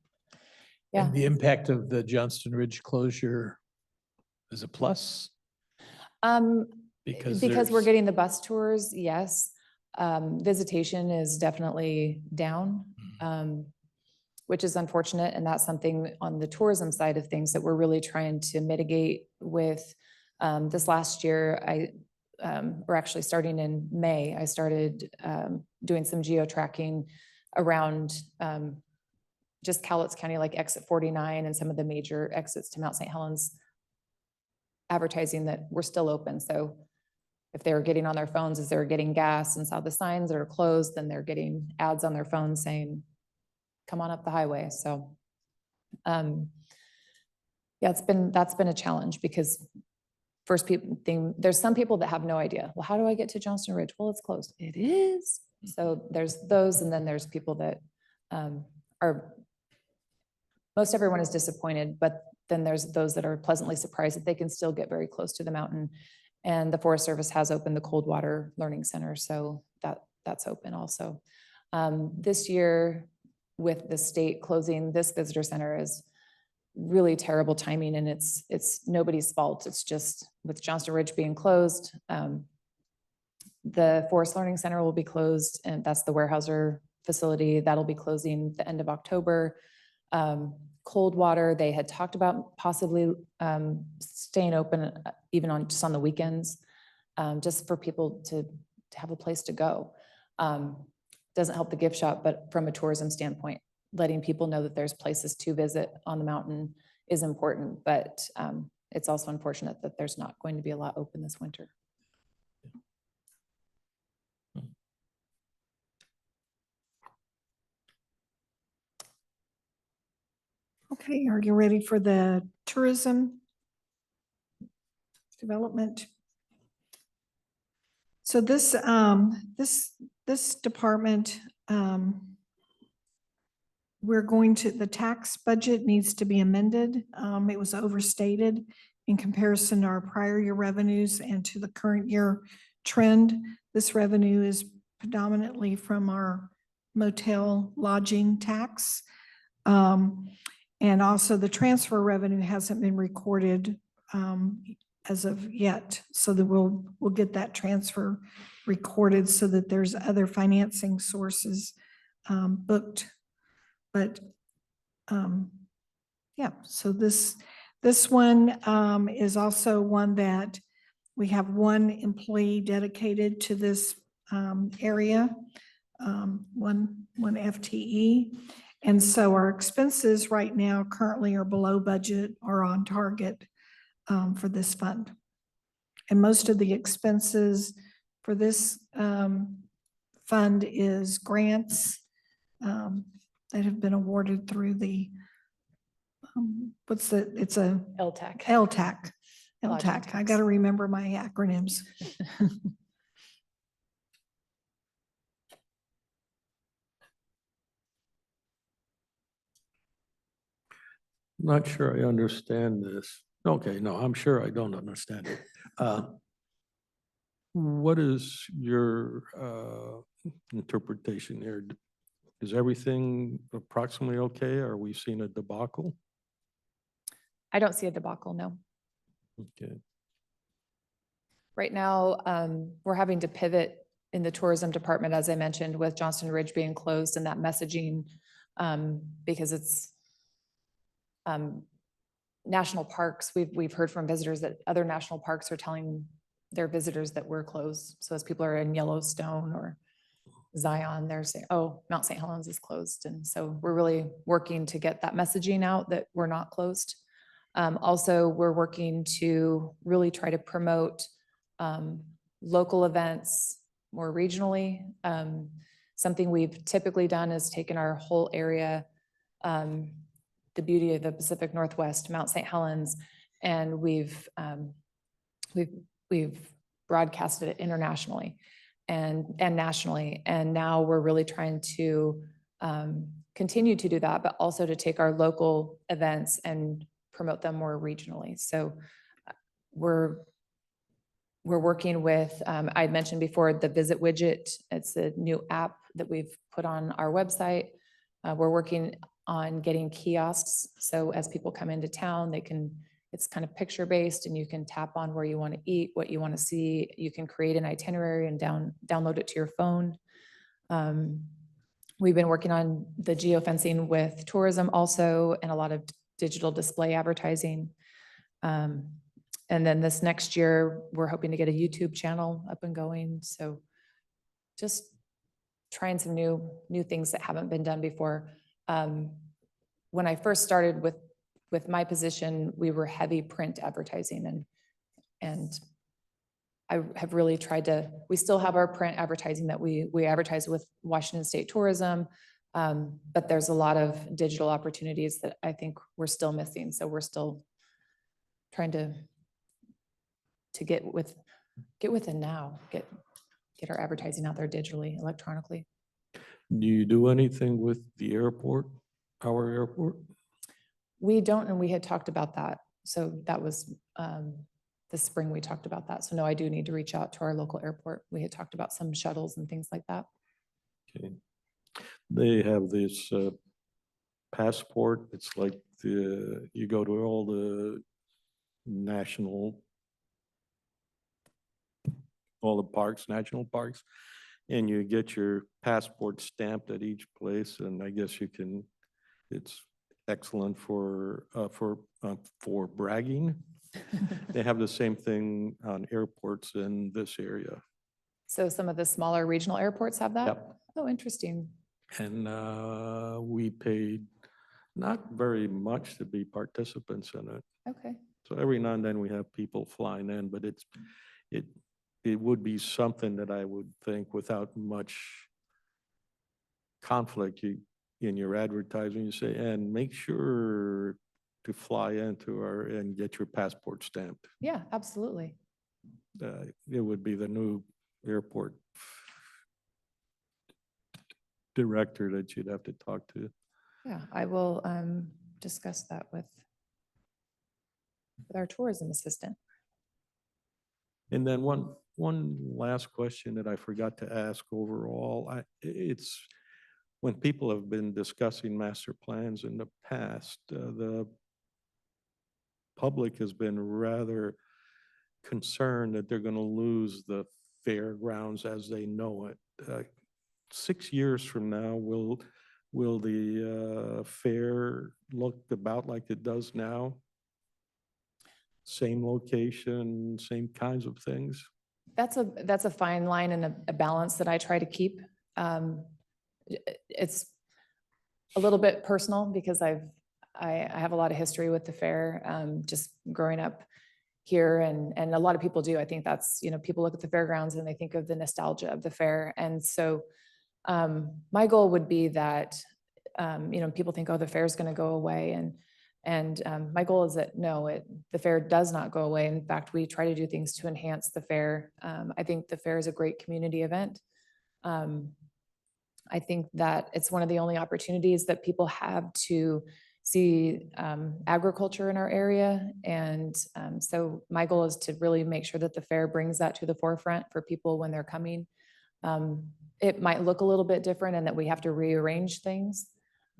yeah, And the impact of the Johnston Ridge closure is a plus? because we're there's- getting the bus tours, yes. Visitation is definitely down, which is unfortunate. And that's something on the tourism side of things that we're really trying to mitigate with. This last year, we're actually starting in May. I started doing some geo-tracking around just Cowlitz County, like exit 49 and some of the major exits to Mount St. Helens, advertising that we're still open. So if they're getting on their phones as they're getting gas and saw the signs that are closed, then they're getting ads on their phones saying, come on up the highway. So yeah, that's been a challenge because there's some people that have no idea. Well, how do I get to Johnston Ridge? Well, it's closed. It is. So there's those, and then there's people that most everyone is disappointed, but then there's those that are pleasantly surprised that they can still get very close to the mountain. And the Forest Service has opened the Coldwater Learning Center, so that's open also. This year, with the state closing this visitor center, is really terrible timing, and it's nobody's fault. It's just with Johnston Ridge being closed, the Forest Learning Center will be closed, and that's the Weyerhaeuser facility. That'll be closing the end of October. Coldwater, they had talked about possibly staying open even just on the weekends, just for people to have a place to go. Doesn't help the gift shop, but from a tourism standpoint, letting people know that there's places to visit on the mountain is important, but it's also unfortunate that there's not going to be a lot open this winter. Okay, are you ready for the tourism development? So this department, the tax budget needs to be amended. It was overstated in comparison to our prior year revenues and to the current year trend. This revenue is predominantly from our motel lodging tax. And also the transfer revenue hasn't been recorded as of yet. So that we'll get that transfer recorded so that there's other financing sources booked. But yeah, so this one is also one that we have one employee dedicated to this area, one FTE. And so our expenses right now currently are below budget or on target for this fund. And most of the expenses for this fund is grants that have been awarded through the, it's a LTAC. LTAC. Lodging LTAC. I tax. got to remember my acronyms. Not sure I understand this. Okay, no, I'm sure I don't understand it. What is your interpretation here? Is everything approximately okay? Are we seeing a debacle? I don't see a debacle, no. Okay. Right now, we're having to pivot in the tourism department, as I mentioned, with Johnston Ridge being closed and that messaging, because national parks, we've heard from visitors that other national parks are telling their visitors that we're closed. So as people are in Yellowstone or Zion, they're saying, oh, Mount St. Helens is closed. And so we're really working to get that messaging out that we're not closed. Also, we're working to really try to promote local events more regionally. Something we've typically done is taken our whole area, the beauty of the Pacific Northwest, Mount St. Helens, and we've broadcasted it internationally and nationally. And now we're really trying to continue to do that, but also to take our local events and promote them more regionally. So we're working with, I mentioned before, the Visit Widget. It's a new app that we've put on our website. We're working on getting kiosks. So as people come into town, it's kind of picture-based and you can tap on where you want to eat, what you want to see. You can create an itinerary and download it to your phone. We've been working on the geofencing with tourism also, and a lot of digital display advertising. And then this next year, we're hoping to get a YouTube channel up and going. So just trying some new things that haven't been done before. When I first started with my position, we were heavy print advertising, and I have really tried to, we still have our print advertising that we advertise with Washington State Tourism, but there's a lot of digital opportunities that I think we're still missing. So we're still trying to get with it now, get our advertising out there digitally, electronically. Do you do anything with the airport, our airport? We don't, and we had talked about that. So that was this spring we talked about that. So no, I do need to reach out to our local airport. We had talked about some shuttles and things like that. Okay. They have this passport. It's like you go to all the national parks, and you get your passport stamped at each place. And I guess it's excellent for bragging. They have the same thing on airports in this area. So some of the smaller regional airports have that? Yep. Oh, interesting. And we paid not very much to be participants in it. Okay. So every now and then we have people flying in, but it would be something that I would think without much conflict in your advertising, you say, and make sure to fly into and get your passport stamped. Yeah, absolutely. It would be the new airport director that you'd have to talk to. Yeah, I will discuss that with our tourism assistant. And then one last question that I forgot to ask overall, it's when people have been discussing master plans in the past, the public has been rather concerned that they're going to lose the fairgrounds as they know it. 6 years from now, will the fair look about like it does now? Same location, same kinds of things? That's a fine line and a balance that I try to keep. It's a little bit personal because I have a lot of history with the fair, just growing up here, and a lot of people do. I think that's, people look at the fairgrounds and they think of the nostalgia of the fair. And so my goal would be that, people think, oh, the fair is going to go away. And my goal is that no, the fair does not go away. In fact, we try to do things to enhance the fair. I think the fair is a great community event. I think that it's one of the only opportunities that people have to see agriculture in our area. And so my goal is to really make sure that the fair brings that to the forefront for people when they're coming. It might look a little bit different and that we have to rearrange things.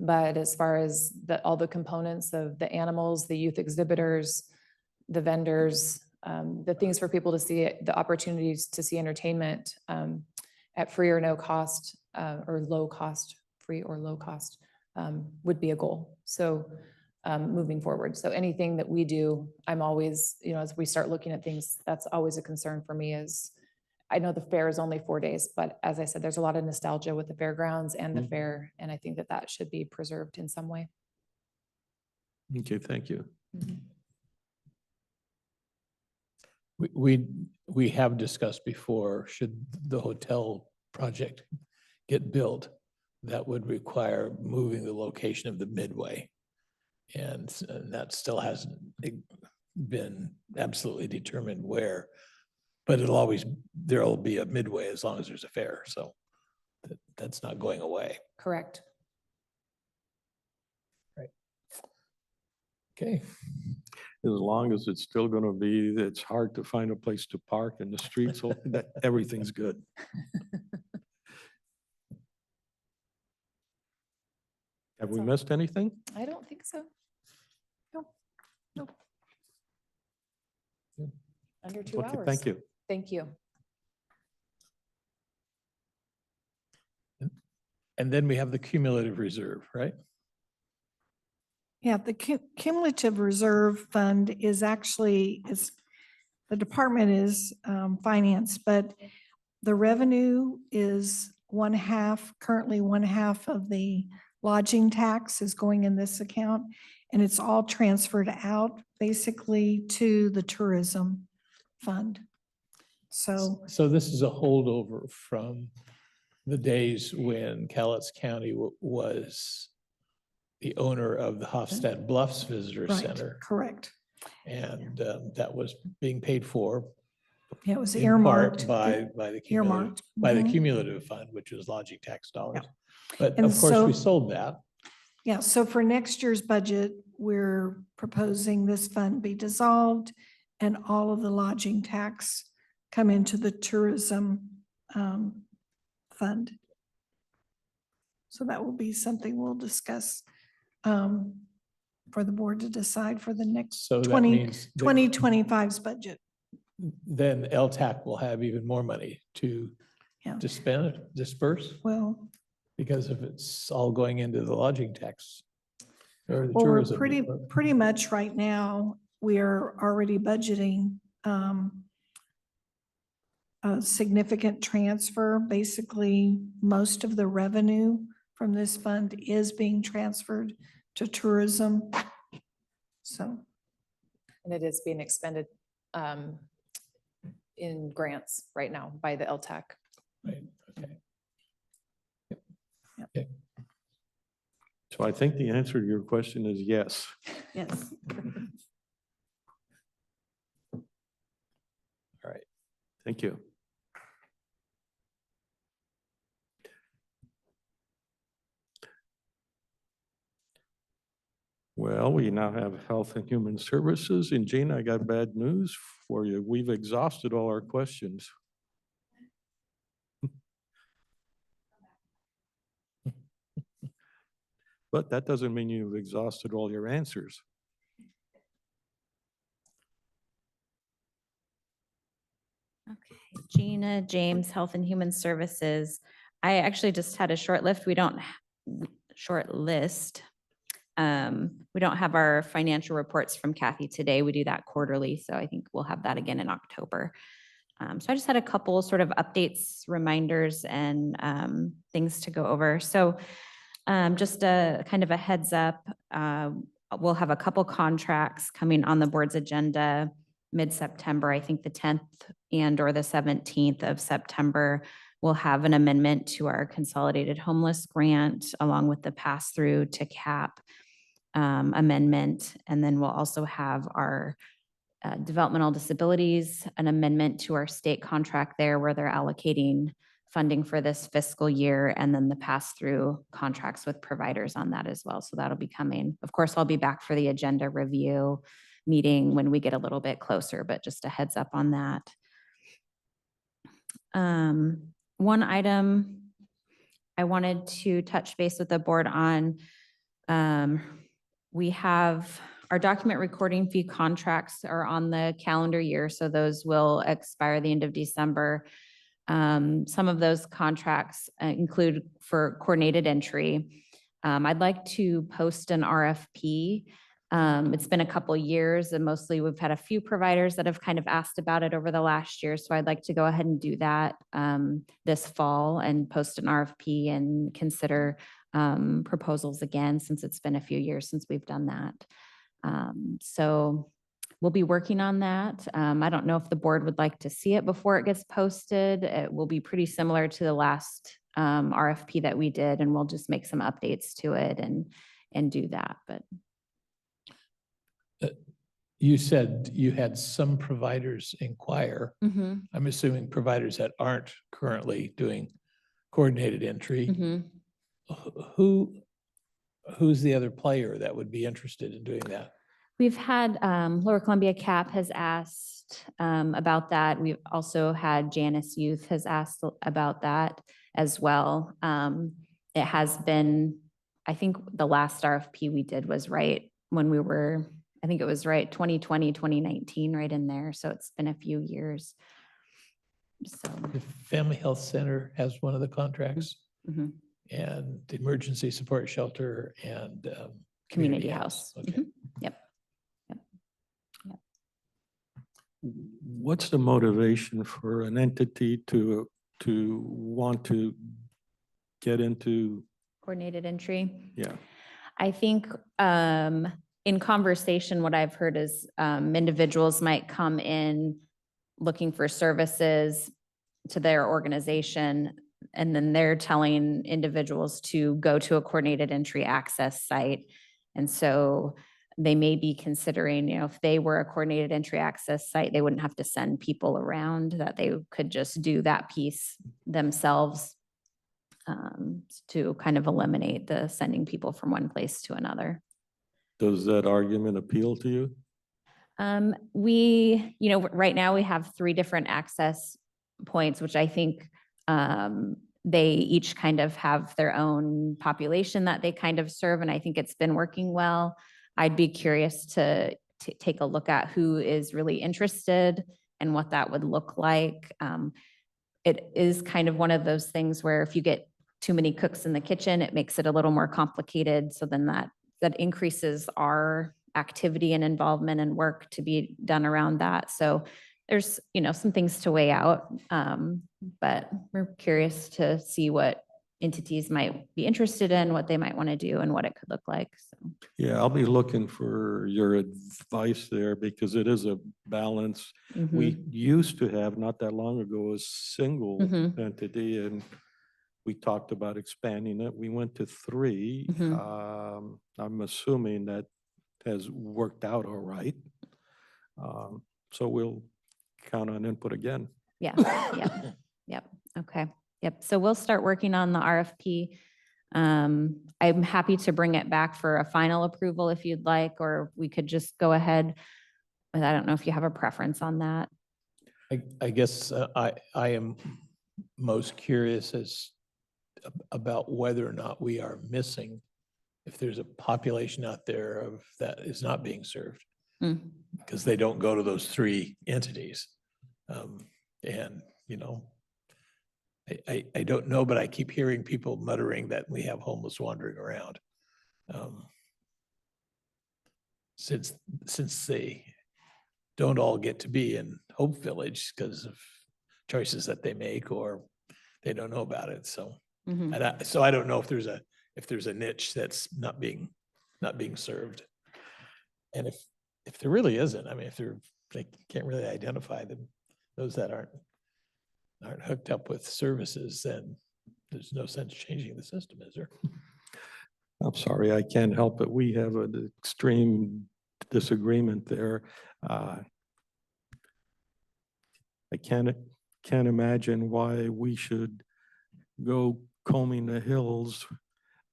But as far as all the components of the animals, the youth exhibitors, the vendors, the things for people to see, the opportunities to see entertainment at free or no cost, or low cost, free or low cost, would be a goal. So moving forward. So anything that we do, I'm always, as we start looking at things, that's always a concern for me is, I know the fair is only 4 days, but as I said, there's a lot of nostalgia with the fairgrounds and the Mhm. fair, and I think that that should be preserved in some way. Okay, thank you. We have discussed before, should the hotel project get built, that would require moving the location of the Midway. And that still hasn't been absolutely determined where, but there'll be a Midway as long as there's a fair, so that's not going away. Correct. Okay, As long as it's still gonna be, it's hard to find a place to park and the streets, open, that everything's good. Have we That's all. missed anything? I don't think so. Nope. Nope. Good. Under 2 Okay, hours. thank you. Thank you. and then we have the cumulative reserve, right? Yeah, the cumulative reserve fund is actually, the department is financed, but the revenue is currently 1/2 of the lodging tax is going in this account. And it's all transferred out basically to the tourism fund. So, So this is a holdover from the days when Cowlitz County was the owner of the Hofstad Bluffs Visitor right, Center. correct. And that was being paid for Yeah, it was in part earmarked. by the cumulative, Earmarked. Mhm. Cumulative fund, which was lodging tax dollars. But And of course, we so- sold that. Yeah, so for next year's budget, we're proposing this fund be dissolved and all of the lodging tax come into the tourism fund. So that will be something we'll discuss for the board to decide for the next So that 2025's budget. then LTAC will have even more money to Yeah. disperse, Well, because if it's all going into the lodging tax or the well, we're tourism. pretty much right now, we are already budgeting a significant transfer. Basically, most of the revenue from this fund is being transferred to tourism. So, And it is being expended in grants right now by the LTAC. Right, okay. So I think the answer to your question is yes. yes. All right. Thank you. Well, we now have Health and Human Services. And Gina, I got bad news for you. We've exhausted all our questions. But that doesn't mean you've exhausted all your answers. Okay, Gina James, Health and Human Services. I actually just had a short list. We don't have our financial reports from Kathy today. We do that quarterly, so I think we'll have that again in October. So I just had a couple sort of updates, reminders, and things to go over. So just a kind of a heads up, we'll have a couple contracts coming on the board's agenda mid-September. I think the 10th and/or the 17th of September, we'll have an amendment to our consolidated homeless grant along with the pass-through to CAP amendment. And then we'll also have our developmental disabilities, an amendment to our state contract there where they're allocating funding for this fiscal year, and then the pass-through contracts with providers on that as well. So that'll be coming. Of course, I'll be back for the agenda review meeting when we get a little bit closer, but just a heads up on that. One item I wanted to touch base with the board on, we have our document recording fee contracts are on the calendar year, so those will expire the end of December. Some of those contracts include for coordinated entry. I'd like to post an RFP It's been a couple years and mostly we've had a few providers that have kind of asked about it over the last year. So I'd like to go ahead and do that this fall and post an RFP and consider proposals again, since it's been a few years since we've done that. So we'll be working on that. I don't know if the board would like to see it before it gets posted. It will be pretty similar to the last RFP that we did, and we'll just make some updates to it and do that. But You said you had some providers inquire. I'm assuming providers that aren't currently doing coordinated entry. Who's the other player that would be interested in doing that? We've had Lower Columbia CAP has asked about that. We've also had Janus Youth has asked about that as well. It has been, I think the last RFP we did was right when we were, I think it was right 2020, 2019, right in there. So it's been a few years. So, The Family Health Center has one of the contracts, mhm. and the Emergency Support Shelter and Community House. Okay. Mhm. Yep. What's the motivation for an entity to want to get into, Coordinated entry. yeah, I think in conversation, what I've heard is individuals might come in looking for services to their organization, and then they're telling individuals to go to a coordinated entry access site. And so they may be considering, if they were a coordinated entry access site, they wouldn't have to send people around, that they could just do that piece themselves to kind of eliminate the sending people from one place to another. does that argument appeal to you? Right now we have 3 different access points, which I think they each kind of have their own population that they kind of serve. And I think it's been working well. I'd be curious to take a look at who is really interested and what that would look like. It is kind of one of those things where if you get too many cooks in the kitchen, it makes it a little more complicated. So then that increases our activity and involvement and work to be done around that. So there's, some things to weigh out. But we're curious to see what entities might be interested in, what they might want to do and what it could look like. So. Yeah, I'll be looking for your advice there because it is a balance. We used to have, not that long ago, a single Mhm. entity, and we talked about expanding it. We went to 3. I'm assuming that has worked out all right. So we'll count on input again. Yeah, yep, okay, yep. So we'll start working on the RFP. I'm happy to bring it back for a final approval if you'd like, or we could just go ahead. But I don't know if you have a preference on that. I guess I am most curious about whether or not we are missing, if there's a population out there of that is not being served, because they don't go to those 3 entities. And, I don't know, but I keep hearing people muttering that we have homeless wandering around. Since they don't all get to be in Hope Village because of choices that they make or they don't know about it. So, so I don't know if there's a niche that's not being served. And if there really isn't, I mean, if they can't really identify them, those that aren't hooked up with services, then there's no sense changing the system, is there? I'm sorry, I can't help it. We have an extreme disagreement there. I can't imagine why we should go combing the hills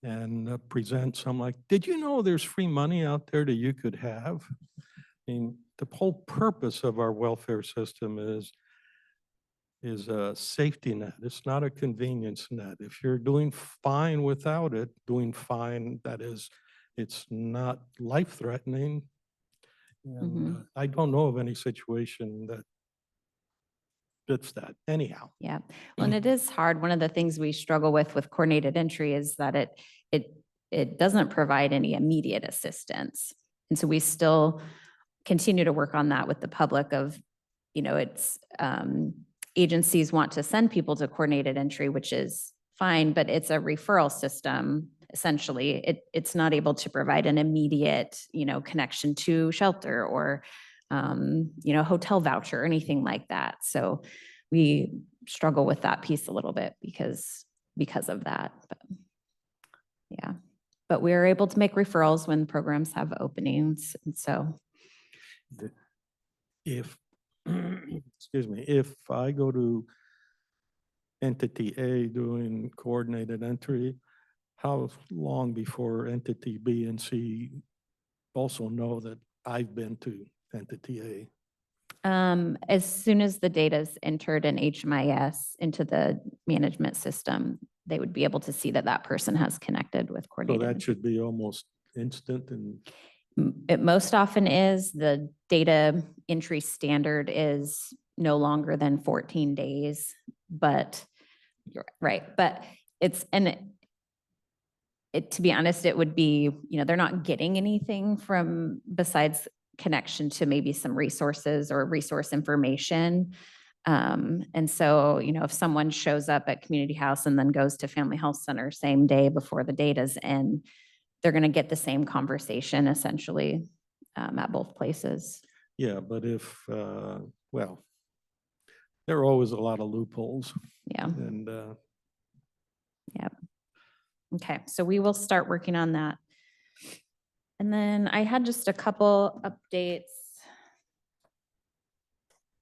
and present some like, did you know there's free money out there that you could have? I mean, the whole purpose of our welfare system is a safety net. It's not a convenience net. If you're doing fine without it, doing fine, that is, it's not life-threatening. And I don't know of any situation that fits that anyhow. Yeah, well, and it is hard. One of the things we struggle with coordinated entry is that it doesn't provide any immediate assistance. And so we still continue to work on that with the public of, it's, agencies want to send people to coordinated entry, which is fine, but it's a referral system. Essentially, it's not able to provide an immediate, connection to shelter or, hotel voucher or anything like that. So we struggle with that piece a little bit because of that. But yeah, but we're able to make referrals when programs have openings. And so, If, excuse me, if I go to entity A doing coordinated entry, how long before entity B and C also know that I've been to entity A? as soon as the data is entered in HMIS into the management system, they would be able to see that that person has connected with So coordinated. that should be almost instant and, It most often is. The data entry standard is no longer than 14 days, but you're right. But to be honest, it would be, they're not getting anything from besides connection to maybe some resources or resource information. And so, if someone shows up at Community House and then goes to Family Health Center same day before the data's in, they're going to get the same conversation essentially at both places. yeah, but if, well, there are always a lot of loopholes Yeah. and, Yep. Okay, so we will start working on that. And then I had just a couple updates.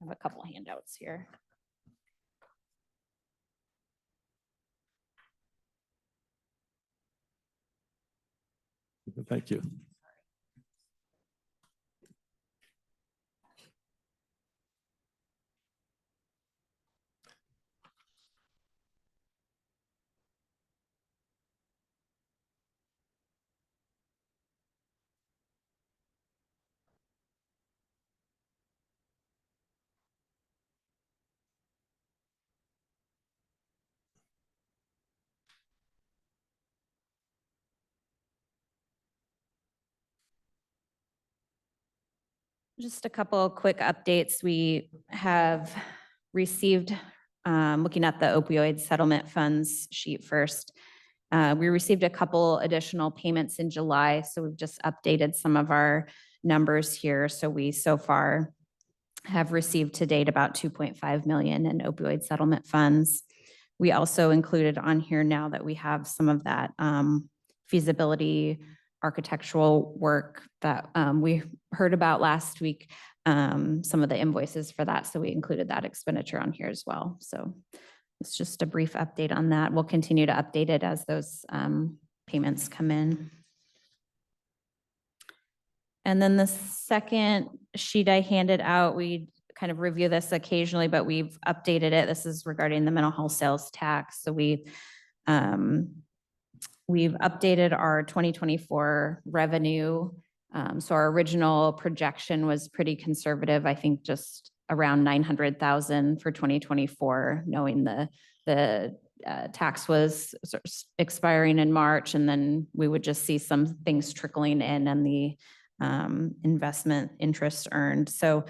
I have a couple handouts here. thank you. Just a couple of quick updates. We have received, looking at the opioid settlement funds sheet first, we received a couple additional payments in July, so we've just updated some of our numbers here. So we so far have received to date about 2.5 million in opioid settlement funds. We also included on here now that we have some of that feasibility architectural work that we heard about last week, some of the invoices for that. So we included that expenditure on here as well. So it's just a brief update on that. We'll continue to update it as those payments come in. And then the second sheet I handed out, we kind of review this occasionally, but we've updated it. This is regarding the mental health sales tax. So we've updated our 2024 revenue. So our original projection was pretty conservative, I think just around 900,000 for 2024, knowing the tax was expiring in March, and then we would just see some things trickling in and the investment interest earned. So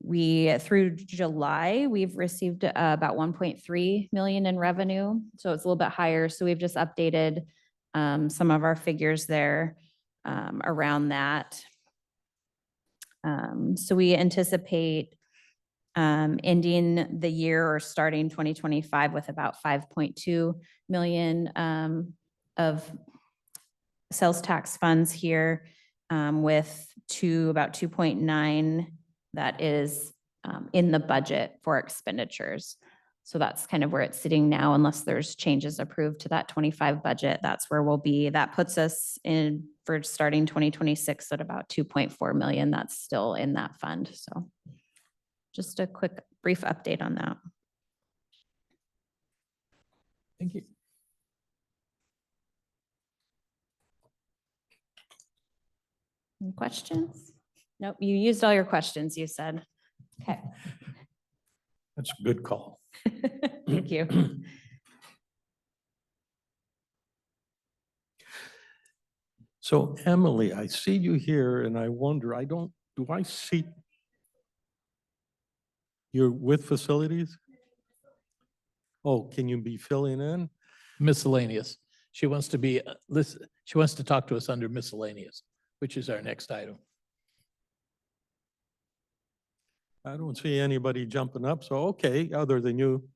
through July, we've received about 1.3 million in revenue. So it's a little bit higher. So we've just updated some of our figures there around that. So we anticipate ending the year or starting 2025 with about 5.2 million of sales tax funds here, with about 2.9 that is in the budget for expenditures. So that's kind of where it's sitting now, unless there's changes approved to that 25 budget. That's where we'll be. That puts us in for starting 2026 at about 2.4 million. That's still in that fund. So just a quick, brief update on that. Thank you. Any questions? Nope, you used all your questions, you said. Okay. That's a good call. Thank you. So Emily, I see you here and I wonder, do I see? You're with facilities? Oh, can you be filling in? Miscellaneous. She wants to be, listen, she wants to talk to us under miscellaneous, which is our next item. I don't see anybody jumping up, so okay, other than you.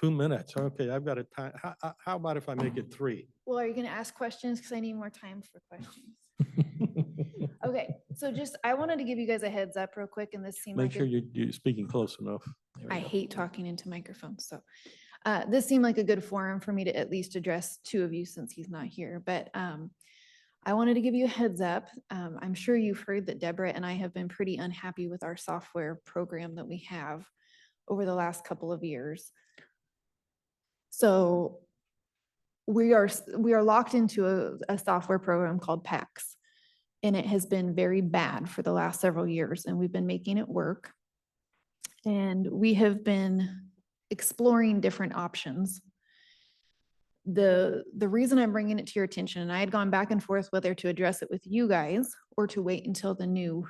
2 minutes, okay, I've got a time, how about if I make it 3? Well, are you going to ask questions? Because I need more time for questions. Okay, so just, I wanted to give you guys a heads up real quick, and this seemed Make like, sure you're speaking close enough. There we I go. hate talking into microphones, so. This seemed like a good forum for me to at least address 2 of you since he's not here, but I wanted to give you a heads up. I'm sure you've heard that Deborah and I have been pretty unhappy with our software program that we have over the last couple of years. So we are locked into a software program called PAX. And it has been very bad for the last several years, and we've been making it work. And we have been exploring different options. The reason I'm bringing it to your attention, and I had gone back and forth whether to address it with you guys or to wait until the new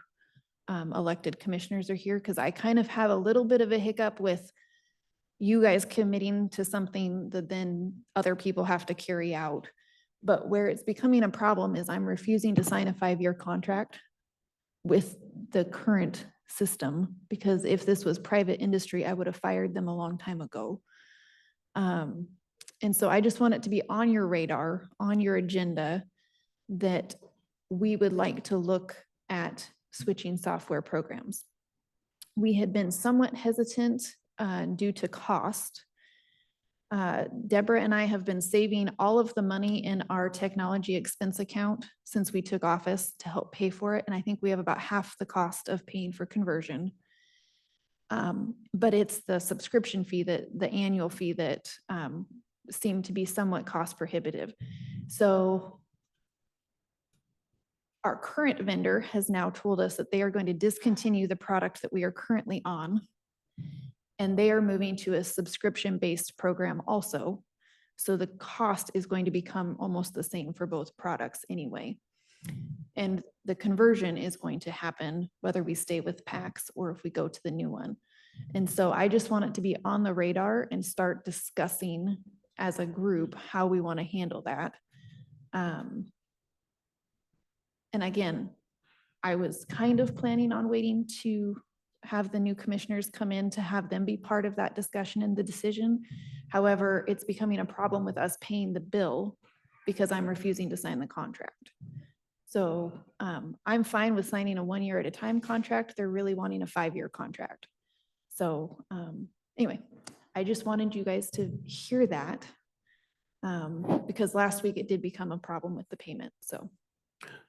elected commissioners are here, because I kind of have a little bit of a hiccup with you guys committing to something that then other people have to carry out. But where it's becoming a problem is I'm refusing to sign a 5-year contract with the current system, because if this was private industry, I would have fired them a long time ago. And so I just want it to be on your radar, on your agenda, that we would like to look at switching software programs. We had been somewhat hesitant due to cost. Deborah and I have been saving all of the money in our technology expense account since we took office to help pay for it. And I think we have about half the cost of paying for conversion. But it's the subscription fee, the annual fee that seemed to be somewhat cost prohibitive. So our current vendor has now told us that they are going to discontinue the product that we are currently on. And they are moving to a subscription-based program also. So the cost is going to become almost the same for both products anyway. And the conversion is going to happen whether we stay with PAX or if we go to the new one. And so I just want it to be on the radar and start discussing as a group how we want to handle that. And again, I was kind of planning on waiting to have the new commissioners come in to have them be part of that discussion and the decision. However, it's becoming a problem with us paying the bill because I'm refusing to sign the contract. So I'm fine with signing a 1 year at a time contract. They're really wanting a 5-year contract. So anyway, I just wanted you guys to hear that because last week it did become a problem with the payment, so.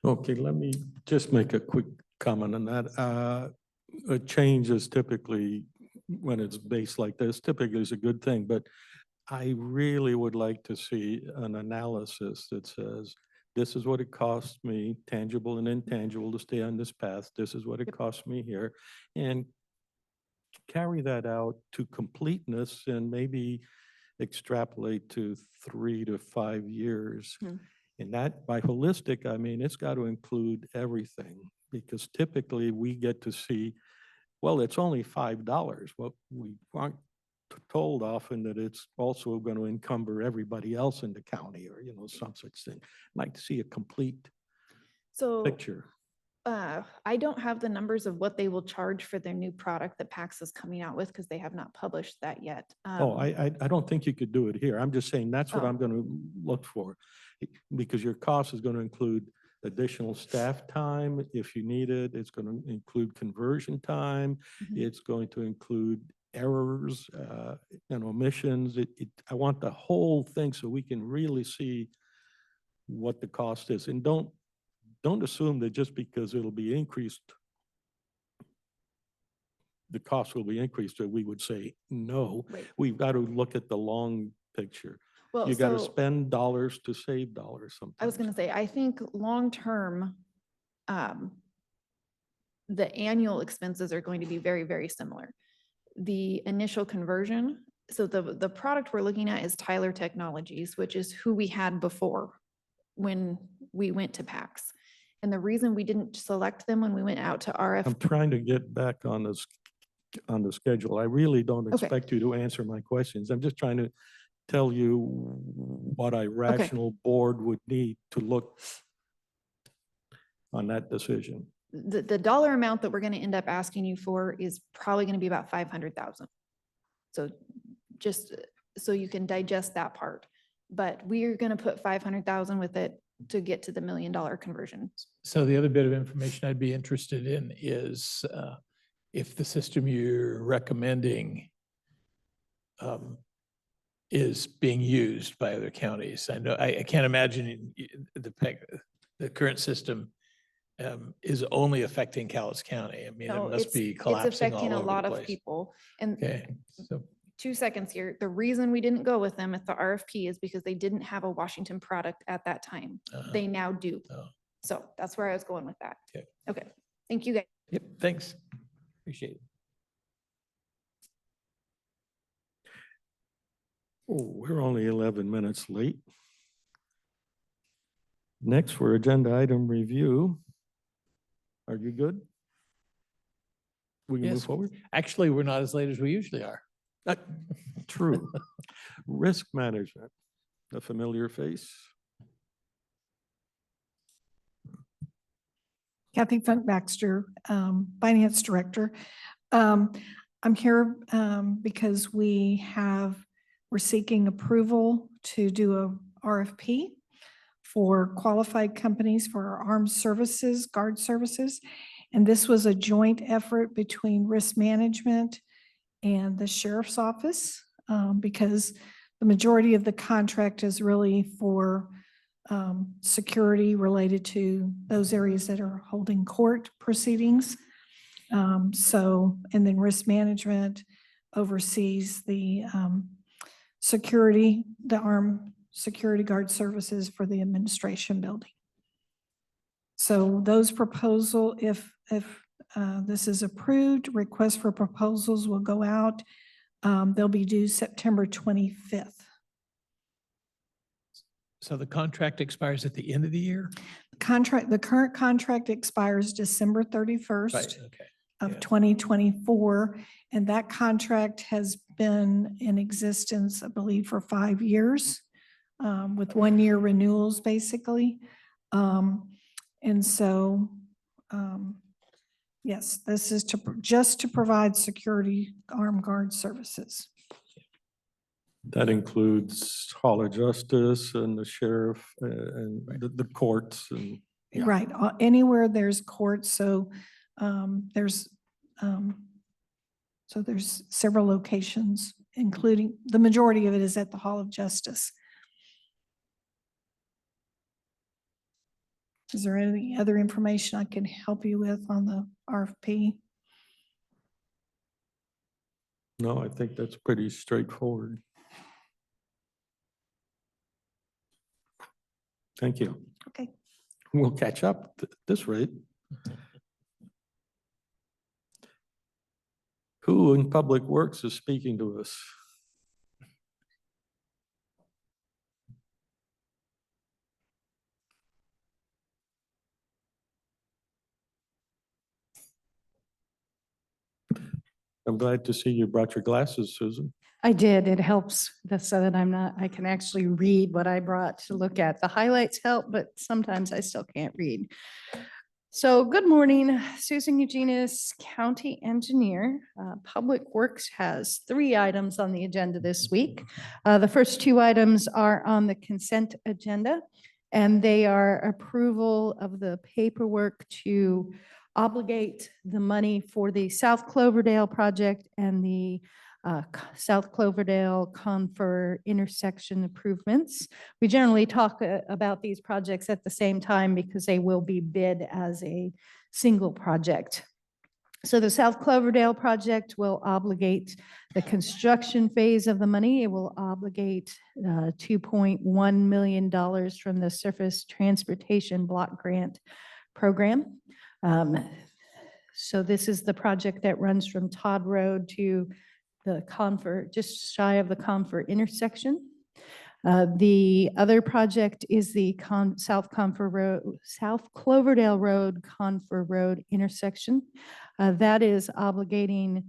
Okay, let me just make a quick comment on that. A change is typically, when it's based like this, typically is a good thing, but I really would like to see an analysis that says, this is what it costs me, tangible and intangible, to stay on this path. This is what it costs me here. And carry that out to completeness and maybe extrapolate to 3 to 5 years. And that, by holistic, I mean, it's got to include everything, because typically we get to see, well, it's only $5. Well, we aren't told often that it's also going to encumber everybody else in the county, or, some such thing. I'd like to see a complete So picture. I don't have the numbers of what they will charge for their new product that PAX is coming out with because they have not published that yet. Oh, I don't think you could do it here. I'm just saying that's what Oh. I'm going to look for. Because your cost is going to include additional staff time if you need it. It's going to include conversion time. Mhm. It's going to include errors and omissions. I want the whole thing so we can really see what the cost is. And don't assume that just because it'll be increased, the cost will be increased, that we would say no. Right. We've got to look at the long picture. Well, You got to so spend dollars to save dollars sometimes. I was going to say, I think long-term, the annual expenses are going to be very, very similar. The initial conversion, so the product we're looking at is Tyler Technologies, which is who we had before when we went to PACS. And the reason we didn't select them when we went out to I'm RFP. trying to get back on on the schedule. I really don't Okay. expect you to answer my questions. I'm just trying to tell you what a rational board would need to look on that decision. The dollar amount that we're going to end up asking you for is probably going to be about 500,000. So just so you can digest that part. But we are going to put 500,000 with it to get to the $1 million conversion. So the other bit of information I'd be interested in is if the system you're recommending is being used by other counties. I know, I can't imagine the current system is only affecting Cowlitz County. I mean, No, it must be collapsing it's affecting all a over lot the of place. people. And Okay, so 2 seconds here. The reason we didn't go with them at the RFP is because they didn't have a Washington product at that time. They now do. Oh. So that's where I was going with that. Okay. Okay. Thank you, guys. yep, thanks. Appreciate it. Oh, we're only 11 minutes late. Next, for agenda item review. Are you good? We can move Yes. forward? Actually, we're not as late as we usually are. True. Risk management, a familiar face. Kathy Funk Baxter, Finance Director. I'm here because we're seeking approval to do a RFP for qualified companies for our armed services, guard services. And this was a joint effort between risk management and the sheriff's office, because the majority of the contract is really for security related to those areas that are holding court proceedings. And then risk management oversees the security, the armed security guard services for the administration building. So those proposal, if this is approved, requests for proposals will go out. They'll be due September 25th. So the contract expires at the end of the year? The current contract expires December 31st. Right, okay. Of yeah. 2024, and that contract has been in existence, I believe, for 5 years, with 1-year renewals, basically. And so, yes, this is just to provide security armed guard services. That includes Hall of Justice and the sheriff and the courts and. Yeah. Right, anywhere there's courts, so there's several locations, including, the majority of it is at the Hall of Justice. Is there any other information I can help you with on the RFP? No, I think that's pretty straightforward. Thank you. Okay. We'll catch up at this rate. Who in Public Works is speaking to us? I'm glad to see you brought your glasses, Susan. I did. It helps so that I can actually read what I brought to look at. The highlights help, but sometimes I still can't read. So good morning, Susan Eugenius, County Engineer. Public Works has 3 items on the agenda this week. The first 2 items are on the consent agenda, and they are approval of the paperwork to obligate the money for the South Cloverdale project and the South Cloverdale Confer intersection improvements. We generally talk about these projects at the same time because they will be bid as a single project. So the South Cloverdale project will obligate the construction phase of the money. It will obligate $2.1 million from the Surface Transportation Block Grant Program. So this is the project that runs from Todd Road to the Confer, just shy of the Confer intersection. The other project is the South Cloverdale Road, Confer Road intersection. That is obligating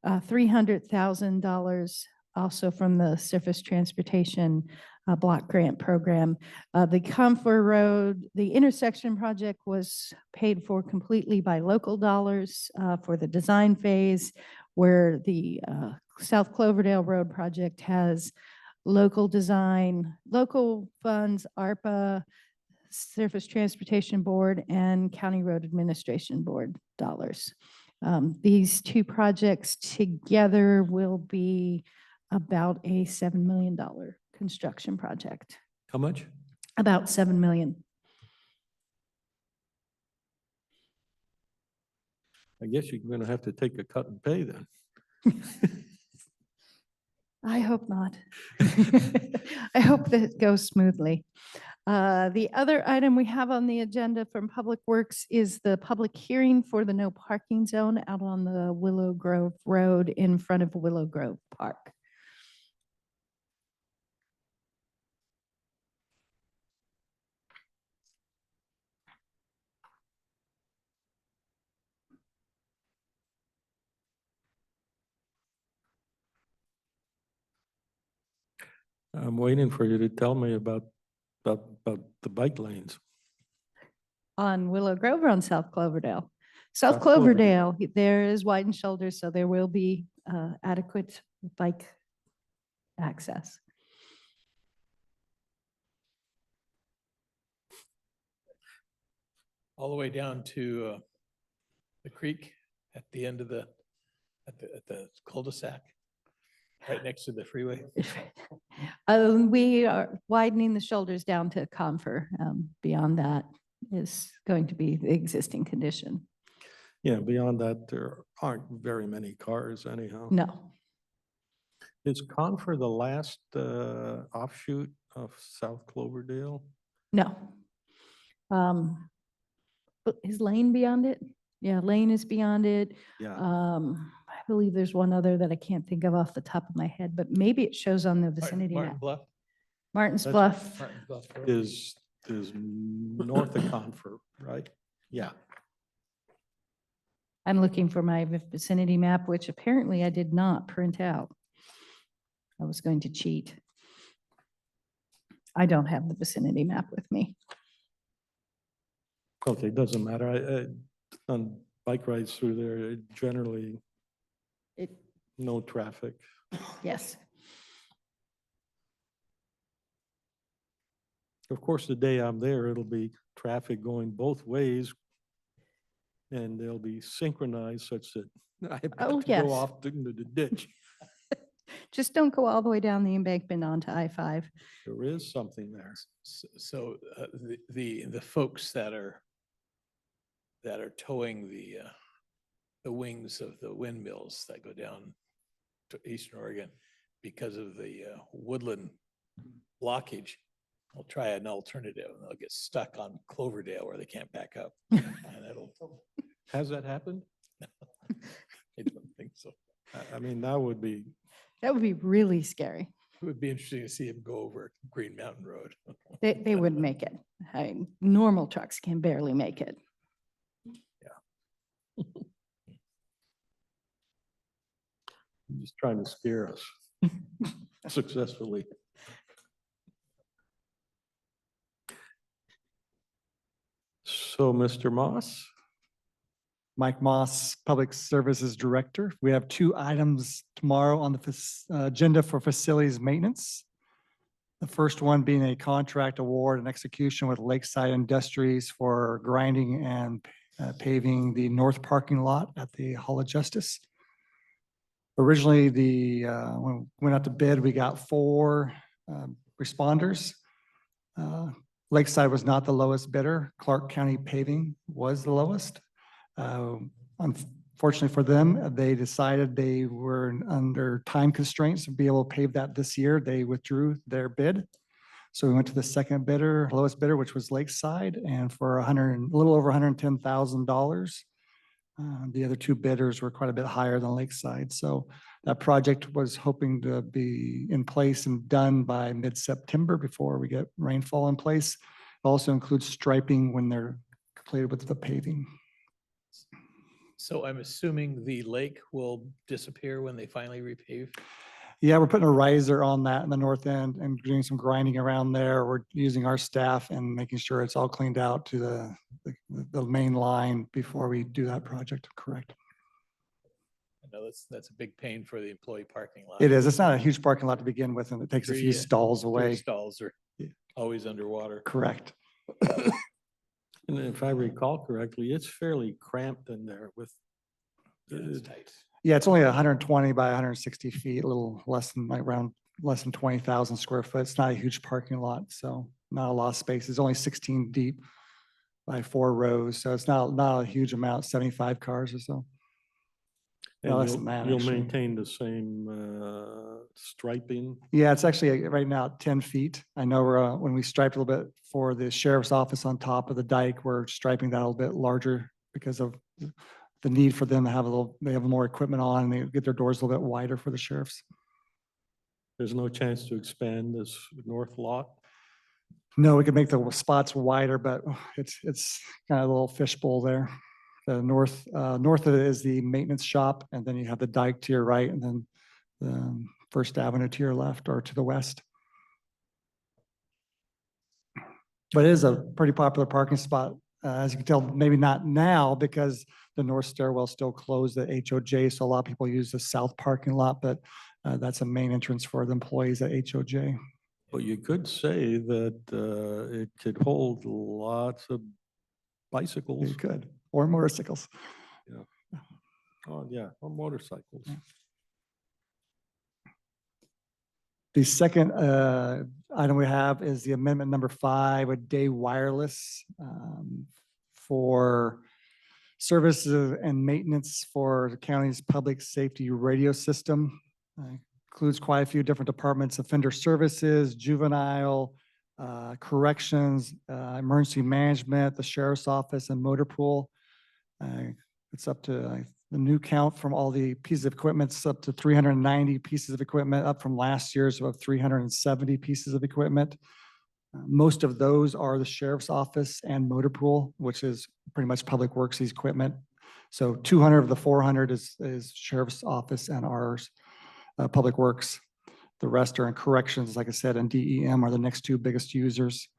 $300,000 also from the Surface Transportation Block Grant Program. The Confer Road, the intersection project was paid for completely by local dollars for the design phase, where the South Cloverdale Road project has local design, local funds, ARPA, Surface Transportation Board, and County Road Administration Board dollars. These two projects together will be about a $7 million construction project, How much? about 7 million. I guess you're gonna have to take a cut and pay then. I hope not. I hope that it goes smoothly. The other item we have on the agenda from Public Works is the public hearing for the no parking zone out on the Willow Grove Road in front of Willow Grove Park. I'm waiting for you to tell me about the bike lanes. On Willow Grove or on South Cloverdale? South South Cloverdale. Cloverdale, there is widened shoulders, so there will be adequate bike access. All the way down to the creek at the end of the, at the cul-de-sac, right next to the freeway. We are widening the shoulders down to Confer. Beyond that is going to be the existing condition. Yeah, beyond that, there aren't very many cars anyhow. No, Is Confer the last offshoot of South Cloverdale? no. But is Lane beyond it? Yeah, Lane is beyond it. Yeah, I believe there's one other that I can't think of off the top of my head, but maybe it shows on the vicinity Martin map. Bluff. Martin's That's- Bluff. Martin Bluff Road. is north of Confer, right? Yeah. I'm looking for my vicinity map, which apparently I did not print out. I was going to cheat. I don't have the vicinity map with me. Okay, doesn't matter. On bike rides through there, generally It, no traffic. yes. Of course, the day I'm there, it'll be traffic going both ways. And they'll be synchronized such that I have Oh, got to yes. go off into the ditch. Just don't go all the way down the embankment onto I-5. There is something there. So the folks that are towing the wings of the windmills that go down to Eastern Oregon because of the woodland blockage, they'll try an alternative and they'll get stuck on Cloverdale where they can't back up. And Has that happened? I don't think so. I mean, that would be, That would be really scary. It would be interesting to see him go over Green Mountain Road. They wouldn't make it. Normal trucks can barely make it. just trying to scare us successfully. So, Mr. Moss? Mike Moss, Public Services Director. We have 2 items tomorrow on the agenda for facilities maintenance. The first one being a contract award and execution with Lakeside Industries for grinding and paving the north parking lot at the Hall of Justice. Originally, when we went out to bid, we got 4 responders. Lakeside was not the lowest bidder. Clark County Paving was the lowest. Unfortunately for them, they decided they were under time constraints to be able to pave that this year. They withdrew their bid. So we went to the second bidder, lowest bidder, which was Lakeside, and for a little over $110,000, The other two bidders were quite a bit higher than Lakeside. So that project was hoping to be in place and done by mid-September before we get rainfall in place. It also includes striping when they're completed with the paving. So I'm assuming the lake will disappear when they finally repave? Yeah, we're putting a riser on that in the north end and doing some grinding around there. We're using our staff and making sure it's all cleaned out to the main line before we do that project. Correct. I know that's a big pain for the employee parking lot. It is. It's not a huge parking lot to begin with, and it takes a few Three, stalls Three away. stalls are Yeah. always underwater. Correct. And if I recall correctly, it's fairly cramped in there with, Yeah, it's tight. Yeah, it's only 120 by 160 feet, a little less than like around less than 20,000 square foot. It's not a huge parking lot, so not a lot of space. It's only 16 deep by 4 rows, so it's not a huge amount, 75 cars or so. No, and less than that, you'll actually. maintain the same striping. Yeah, it's actually right now 10 feet. I know we're, when we striped a little bit for the sheriff's office on top of the dike, we're striping that a little bit larger because of the need for them to have they have more equipment on and they get their doors a little bit wider for the sheriffs. There's no chance to expand this north lot. No, we could make the spots wider, but it's kind of a little fishbowl there. The north of it is the maintenance shop, and then you have the dike to your right, and then the First Avenue to your left or to the west. But it is a pretty popular parking spot. As you can tell, maybe not now because the north stairwell still closed at HOJ, so a lot of people use the south parking lot, but that's a main entrance for the employees at HOJ. But you could say that it could hold lots of bicycles. You could, or motorcycles. Oh, yeah, or motorcycles. The second item we have is the amendment number 5 with Day Wireless for services and maintenance for the county's public safety radio system. Includes quite a few different departments: offender services, juvenile, corrections, emergency management, the sheriff's office, and motor pool. It's up to the new count from all the pieces of equipment. It's up to 390 pieces of equipment, up from last year's of 370 pieces of equipment. Most of those are the sheriff's office and motor pool, which is pretty much Public Works equipment. So 200 of the 400 is sheriff's office and ours, Public Works. The rest are in corrections, like I said, and DEM are the next two biggest users.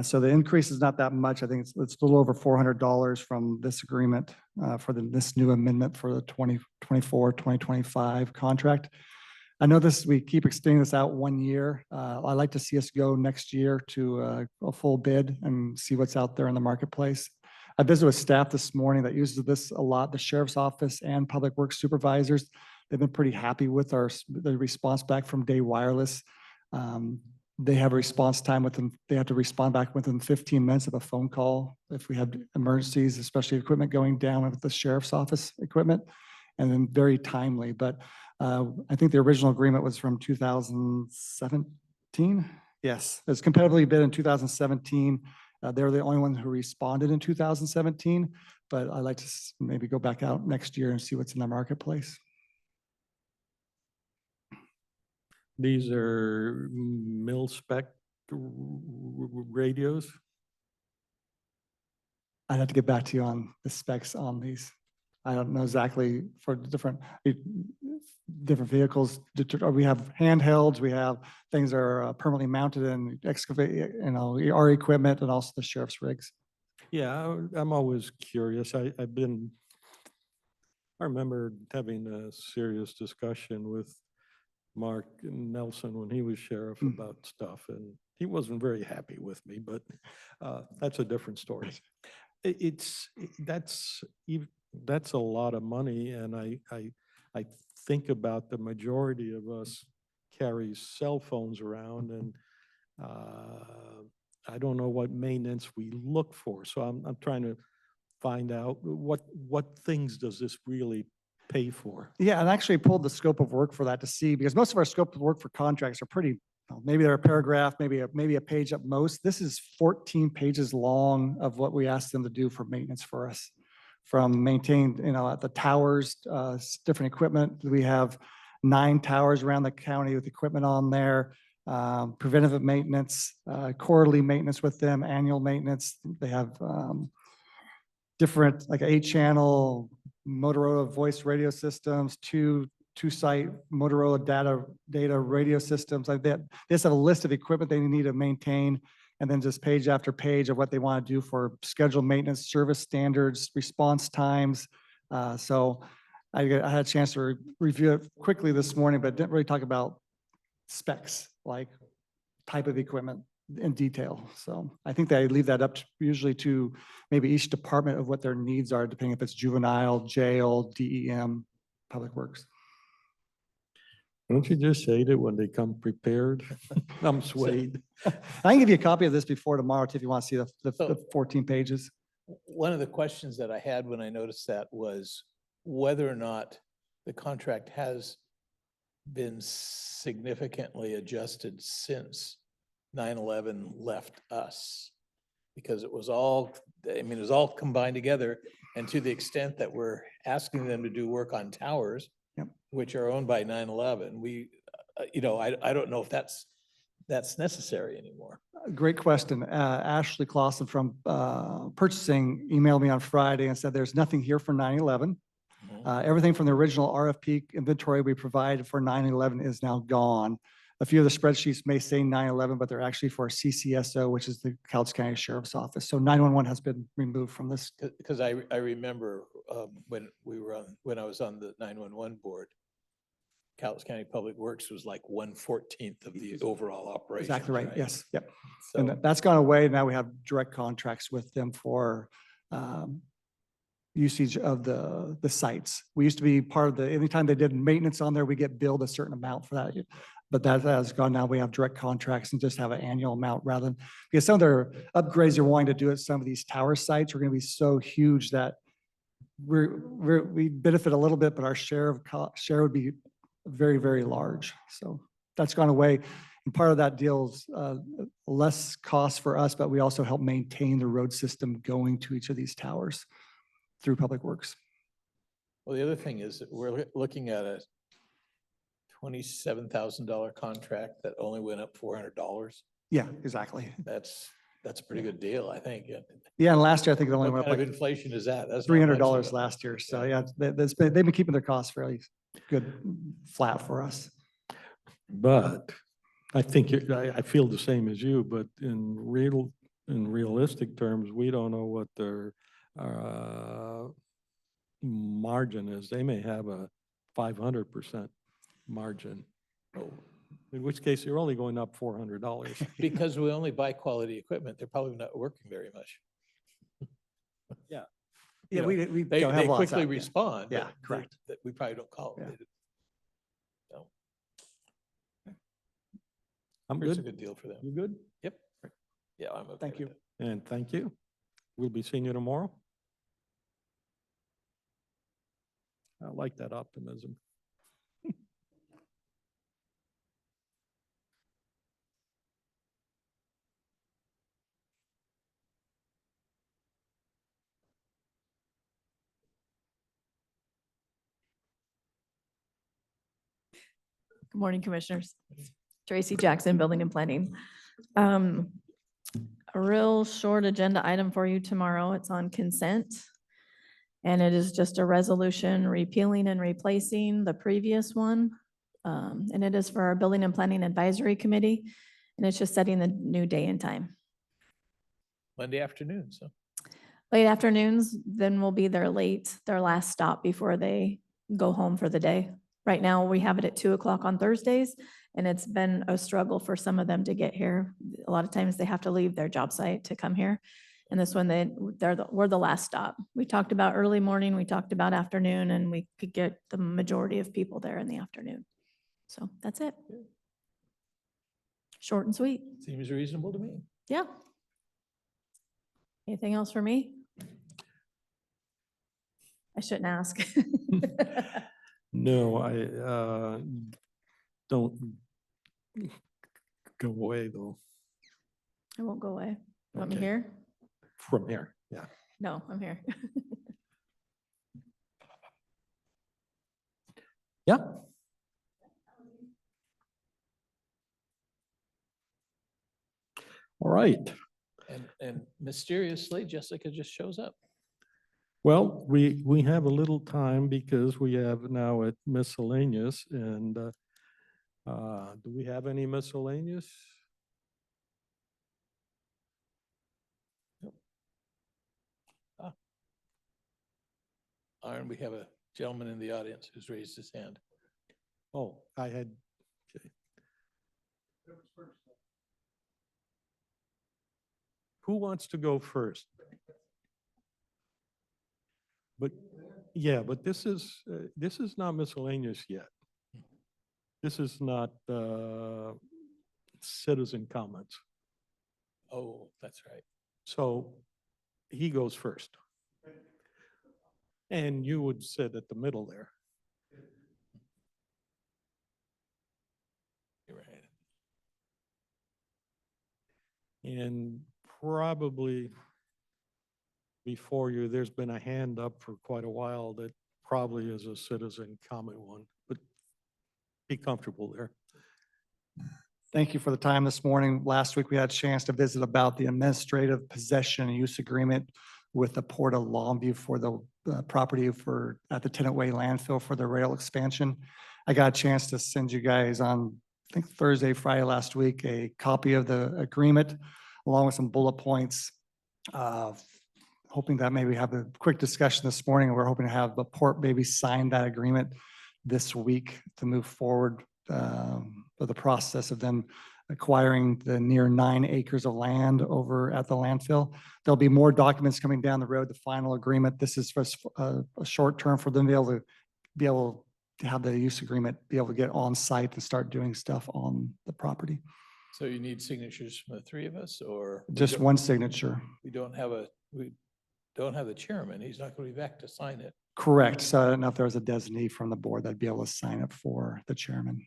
So the increase is not that much. I think it's a little over $400 from this agreement for this new amendment for the 2024-2025 contract. I know we keep extending this out 1 year. I'd like to see us go next year to a full bid and see what's out there in the marketplace. I visited with staff this morning that uses this a lot, the sheriff's office and public works supervisors. They've been pretty happy with the response back from Day Wireless. They have a response time within, they have to respond back within 15 minutes of a phone call if we have emergencies, especially equipment going down with the sheriff's office equipment, and then very timely. But I think the original agreement was from 2017. Yes, it was competitively bid in 2017. They're the only ones who responded in 2017, but I'd like to maybe go back out next year and see what's in the marketplace. These are mil-spec radios. I'd have to get back to you on the specs on these. I don't know exactly for different vehicles. We have handhelds, we have things that are permanently mounted and excavate, our equipment, and also the sheriff's rigs. Yeah, I'm always curious. I remember having a serious discussion with Mark Nelson when he was sheriff about stuff, and he wasn't very happy with me, but that's a different story. That's a lot of money, and I think about the majority of us carry cell phones around, and I don't know what maintenance we look for. So I'm trying to find out what things does this really pay for? Yeah, and actually pulled the scope of work for that to see, because most of our scope of work for contracts are pretty, maybe they're a paragraph, maybe a page at most. This is 14 pages long of what we asked them to do for maintenance for us. from maintained, at the towers, different equipment. We have 9 towers around the county with equipment on there, preventative maintenance, quarterly maintenance with them, annual maintenance. They have different, like 8-channel Motorola voice radio systems, two-site Motorola data radio systems like that. They just have a list of equipment they need to maintain, and then just page after page of what they want to do for scheduled maintenance, service standards, response times. So I had a chance to review it quickly this morning, but didn't really talk about specs, like type of equipment in detail. So I think they leave that up usually to maybe each department of what their needs are, depending if it's juvenile, jail, DEM, Public Works. Don't you just say that when they come prepared? I'm swayed. I can give you a copy of this before tomorrow if you want to see the 14 pages. One of the questions that I had when I noticed that was whether or not the contract has been significantly adjusted since 9/11 left us. Because it was all, it was all combined together. And to the extent that we're asking them to do work on towers, Yep. which are owned by 9/11, we, I don't know if that's necessary anymore. Great question. Ashley Clausen from purchasing emailed me on Friday and said there's nothing here for 9/11. Everything from the original RFP inventory we provided for 9/11 is now gone. A few of the spreadsheets may say 9/11, but they're actually for CCSO, which is the Cowlitz County Sheriff's Office. So 911 has been removed from this. Because I remember when I was on the 911 board, Cowlitz County Public Works was like 1/14 of the overall operation. Exactly right. Yes. Yep. So, And that's gone away. Now we have direct contracts with them for usage of the sites. We used to be part of anytime they did maintenance on there, we get billed a certain amount for that. But that has gone now. We have direct contracts and just have an annual amount rather than, because some of their upgrades they're wanting to do at some of these tower sites are going to be so huge that we benefit a little bit, but our share would be very, very large. So that's gone away. And part of that deal's less cost for us, but we also help maintain the road system going to each of these towers through Public Works. well, the other thing is that we're looking at a $27,000 contract that only went up $400. Yeah, exactly. That's a pretty good deal, I think. Yeah, and last year I think it only What went kind up of like inflation is that? That's not much $300 of it. last year. So yeah, they've been keeping their costs fairly good, flat for us. But I think I feel the same as you, but in realistic terms, we don't know what their margin is. They may have a 500% margin. In which case you're only going up $400. Because we only buy quality equipment, they're probably not working very much. Yeah, You know, we They don't have lots quickly out, yeah. respond. Yeah, but correct. That we probably don't call Yeah. it. So I'm it's a good. good deal for them. You good? Yep. Yeah, I'm okay. Thank with you. it. And thank you. We'll be seeing you tomorrow. I like that optimism. Good morning, Commissioners. Tracy Jackson, Building and Planning. A real short agenda item for you tomorrow. It's on consent. And it is just a resolution repealing and replacing the previous one. And it is for our Building and Planning Advisory Committee. And it's just setting the new day and time. Monday afternoon, so. Late afternoons, then we'll be their last stop before they go home for the day. Right now, we have it at 2:00 on Thursdays, and it's been a struggle for some of them to get here. A lot of times they have to leave their job site to come here. And this one, we're the last stop. We talked about early morning, we talked about afternoon, and we could get the majority of people there in the afternoon. So that's it. Short and sweet. Seems reasonable to me. Yeah. Anything else for me? I shouldn't ask. No, I don't go away though I won't go away. Want me Okay. here? from here. Yeah. No, I'm here. Yeah. All right. And mysteriously, Jessica just shows up. Well, we have a little time because we have now at miscellaneous and do we have any miscellaneous? And we have a gentleman in the audience who's raised his hand. Oh, I had. Okay. Who wants to go first? But, yeah, but this is not miscellaneous yet. This is not citizen comments. Oh, that's right. So he goes first. And you would sit at the middle there. You're right. And probably before you, there's been a hand up for quite a while that probably is a citizen comment one, but be comfortable there. Thank you for the time this morning. Last week, we had a chance to visit about the administrative possession and use agreement with the Port of Longview for the property at the Tenant Way landfill for the rail expansion. I got a chance to send you guys on, I think Thursday, Friday last week, a copy of the agreement along with some bullet points. Hoping that maybe have a quick discussion this morning. We're hoping to have the port maybe sign that agreement this week to move forward with the process of them acquiring the near 9 acres of land over at the landfill. There'll be more documents coming down the road, the final agreement. This is for a short term for them to be able to have the use agreement, be able to get on site and start doing stuff on the property. So you need signatures from the three of us, or? we Just don't- one signature. We don't have the chairman. He's not going to be back to sign it. Correct. So I don't know if there was a designee from the board that'd be able to sign up for the chairman.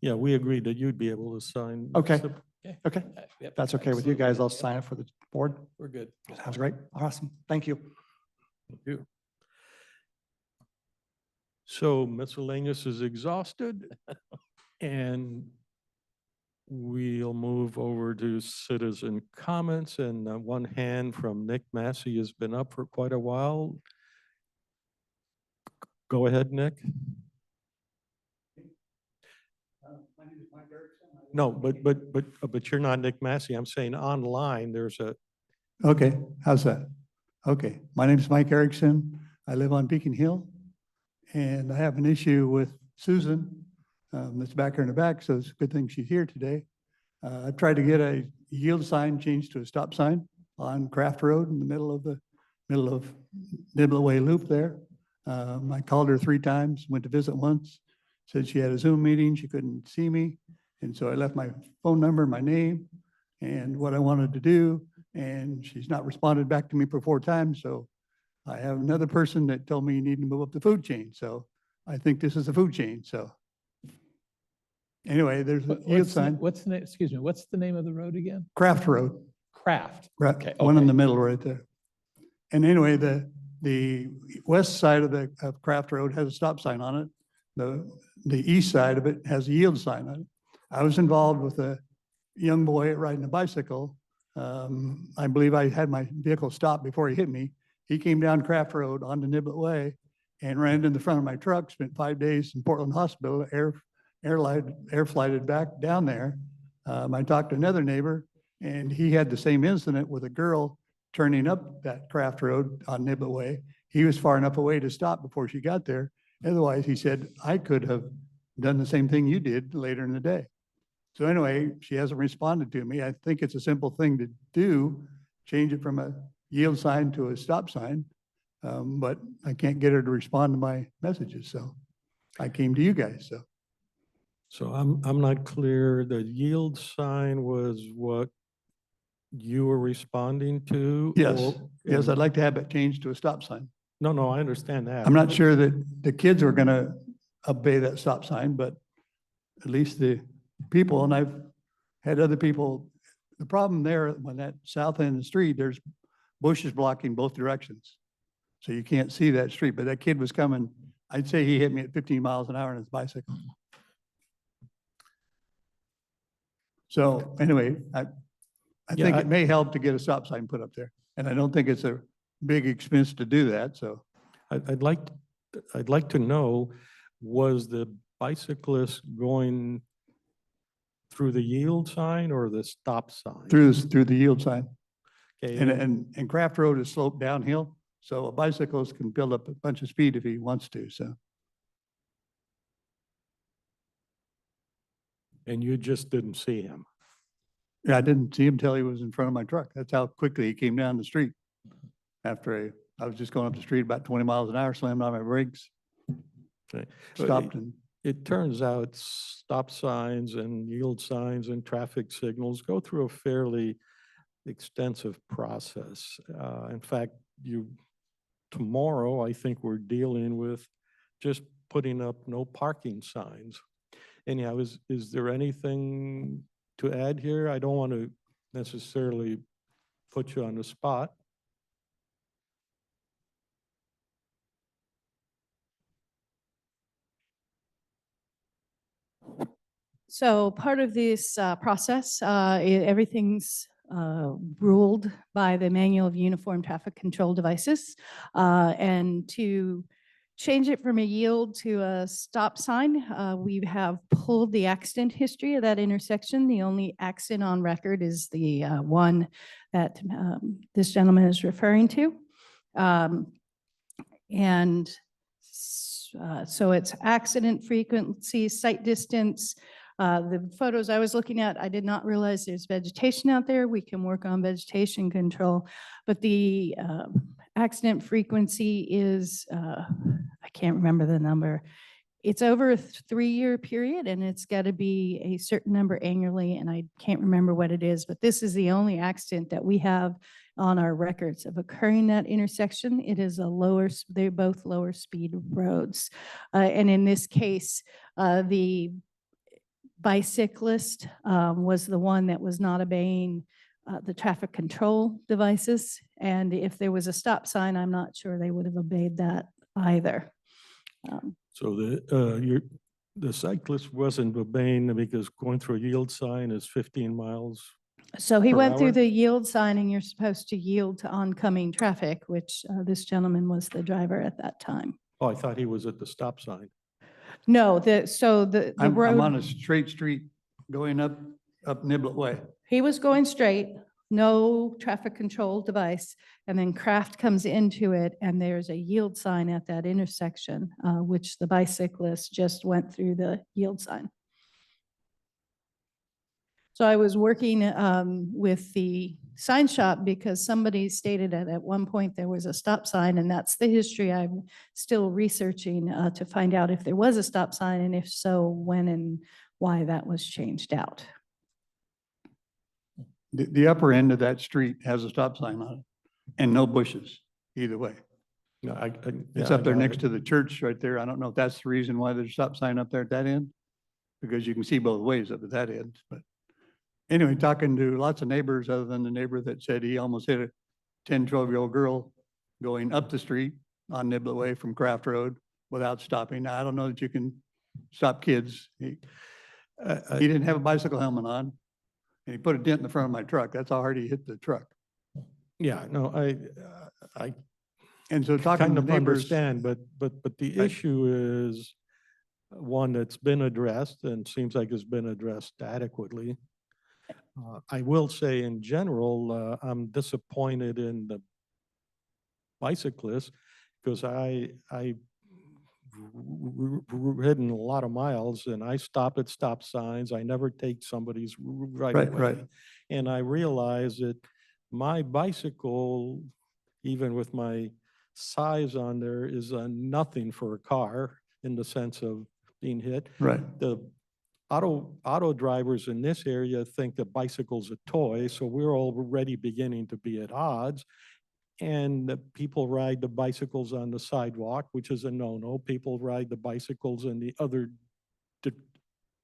Yeah, we agreed that you'd be able to sign. Okay. Okay. Okay. Yep, That's okay with you absolutely. guys. I'll Yep, sign up for the board. We're good. Sounds great. Awesome. Thank you. Thank you. So miscellaneous is exhausted and we'll move over to citizen comments, and one hand from Nick Massey has been up for quite a while. Go ahead, Nick. No, but you're not Nick Massey. I'm saying online, there's a, Okay, how's that? Okay, my name is Mike Erickson. I live on Beacon Hill. And I have an issue with Susan, that's back here in the back, so it's a good thing she's here today. I've tried to get a yield sign changed to a stop sign on Craft Road in the middle of Niblett Way Loop there. I called her 3 times, went to visit once, said she had a Zoom meeting, she couldn't see me. And so I left my phone number, my name, and what I wanted to do, and she's not responded back to me for 4 times, so I have another person that told me you need to move up the food chain, so I think this is a food chain, so. Anyway, there's a yield sign, What's the name, excuse me, what's the name of the road again? Craft Road, Craft. right, Okay, one in okay. the middle right there. And anyway, the west side of Craft Road has a stop sign on it. The east side of it has a yield sign on it. I was involved with a young boy riding a bicycle. I believe I had my vehicle stopped before he hit me. He came down Craft Road onto Niblett Way and ran in the front of my truck, spent 5 days in Portland Hospital, air flighted back down there. I talked to another neighbor and he had the same incident with a girl turning up that Craft Road on Niblett Way. He was far enough away to stop before she got there. Otherwise, he said, I could have done the same thing you did later in the day. So anyway, she hasn't responded to me. I think it's a simple thing to do, change it from a yield sign to a stop sign. But I can't get her to respond to my messages, so I came to you guys, so. so I'm not clear. The yield sign was what you were responding to? Yes, or- yes, I'd like to have it changed to a stop sign. No, I understand that. I'm not sure that the kids are gonna obey that stop sign, but at least the people, and I've had other people, the problem there, when that south end of the street, there's bushes blocking both directions. So you can't see that street, but that kid was coming I'd say he hit me at 15 miles an hour on his bicycle. So anyway, I Yeah, think I- it may help to get a stop sign put up there. And I don't think it's a big expense to do that, so. I'd like to know, was the bicyclist going through the yield sign or the stop sign? Through the yield sign. Okay, And Craft Road is sloped downhill, so a bicyclist can build up a bunch of speed if he wants to, so. and you just didn't see him. Yeah, I didn't see him till he was in front of my truck. That's how quickly he came down the street. After I was just going up the street about 20 miles an hour, slammed on my brakes, Okay. But stopped and, It turns out stop signs and yield signs and traffic signals go through a fairly extensive process. In fact, tomorrow, I think we're dealing with just putting up no parking signs. Anyhow, is there anything to add here? I don't want to necessarily put you on the spot. So part of this process, everything's ruled by the Manual of Uniform Traffic Control Devices. And to change it from a yield to a stop sign, we have pulled the accident history of that intersection. The only accident on record is the one that this gentleman is referring to. So it's accident frequency, sight distance. The photos I was looking at, I did not realize there's vegetation out there. We can work on vegetation control, but the accident frequency is, I can't remember the number. It's over a 3-year period and it's got to be a certain number annually, and I can't remember what it is, but this is the only accident that we have on our records of occurring that intersection. It is they're both lower speed roads. And in this case, the bicyclist was the one that was not obeying the traffic control devices. And if there was a stop sign, I'm not sure they would have obeyed that either. So the cyclist wasn't obeying because going through a yield sign is 15 miles. So he Per went through hour? the yield sign, and you're supposed to yield to oncoming traffic, which this gentleman was the driver at that time. Oh, I thought he was at the stop sign. No, the I'm on road, a straight street going up Niblet Way. he was going straight, no traffic control device, and then Kraft comes into it, and there's a yield sign at that intersection, which the bicyclist just went through the yield sign. So I was working with the sign shop because somebody stated that at one point there was a stop sign, and that's the history I'm still researching to find out if there was a stop sign, and if so, when and why that was changed out. The upper end of that street has a stop sign on it and no bushes either way. No, It's up there next to the church right there. I don't know if that's the reason why there's a stop sign up there at that end, because you can see both ways up at that end, but anyway, talking to lots of neighbors other than the neighbor that said he almost hit a 10, 12-year-old girl going up the street on Niblet Way from Craft Road without stopping. Now, I don't know that you can stop kids. He didn't have a bicycle helmet on, and he put a dent in the front of my truck. That's how hard he hit the truck. Yeah, no, I And so talking kind to of neighbors. understand, but the Right. issue is one that's been addressed and seems like it's been addressed adequately. I will say in general, I'm disappointed in the bicyclists because I ridden a lot of miles and I stop at stop signs. I never take somebody's right Right, away. right. And I realize that my bicycle, even with my size on there, is nothing for a car in the sense of being hit. Right. The auto drivers in this area think the bicycle's a toy, so we're already beginning to be at odds. And the people ride the bicycles on the sidewalk, which is a no-no. People ride the bicycles in the other